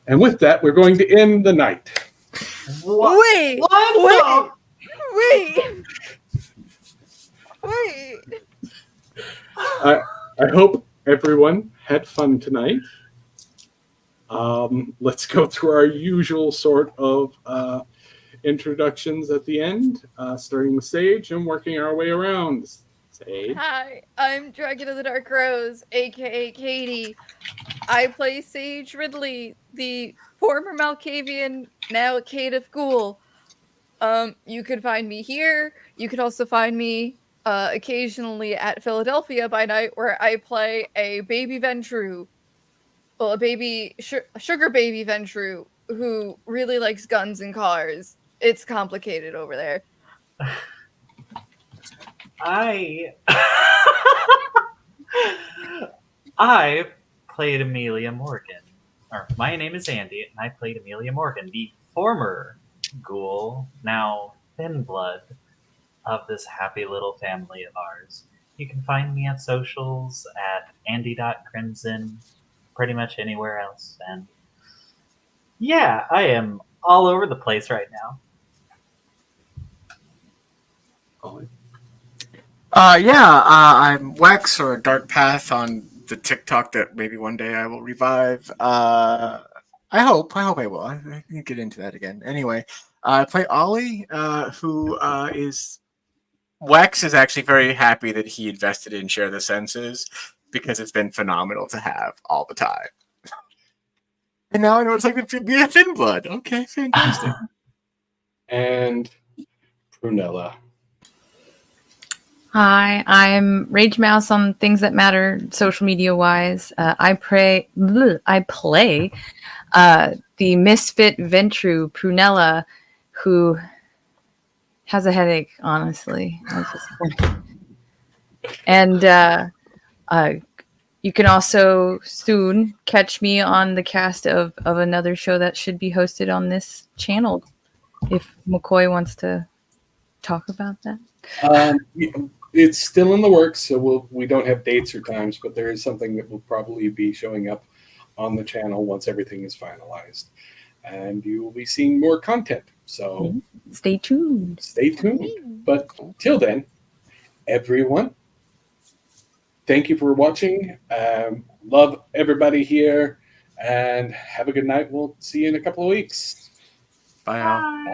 And with that, we're going to end the night. What? Wait! What? Wait! Wait! I hope everyone had fun tonight. Let's go through our usual sort of introductions at the end, starting with Sage and working our way around. Sage. Hi, I'm DragonOfTheDarkRose, aka Katie. I play Sage Ridley, the former Malkavian, now Kate of Ghoul. You can find me here. You can also find me occasionally at Philadelphia by night, where I play a baby Ventru. Well, a baby sugar baby Ventru who really likes guns and cars. It's complicated over there. I played Amelia Morgan. Or my name is Andi, and I played Amelia Morgan, the former ghoul, now thin blood of this happy little family of ours. You can find me at socials at Andi.Crimson, pretty much anywhere else. And Yeah, I am all over the place right now. Ollie? I'm Wex or Dark Path on the TikTok that maybe one day I will revive. I hope I will. I can get into that again. Anyway, I play Ollie, who is Wex is actually very happy that he invested in Share the Senses because it's been phenomenal to have all the time. And now I know it's like to be a thin blood. Okay, fantastic. And Prunella. Hi, I'm RageMouxe on Things That Matter, social media wise. I play the misfit Ventru Prunella, who has a headache. Honestly, and you can also soon catch me on the cast of another show that should be hosted on this channel. If McCoy wants to talk about that. It's still in the works, so we don't have dates or times, but there is something that will probably be showing up on the channel once everything is finalized. And you will be seeing more content. So stay tuned. Stay tuned. But till then, everyone, thank you for watching. Love everybody here, and have a good night. We'll see you in a couple of weeks. Bye, y'all.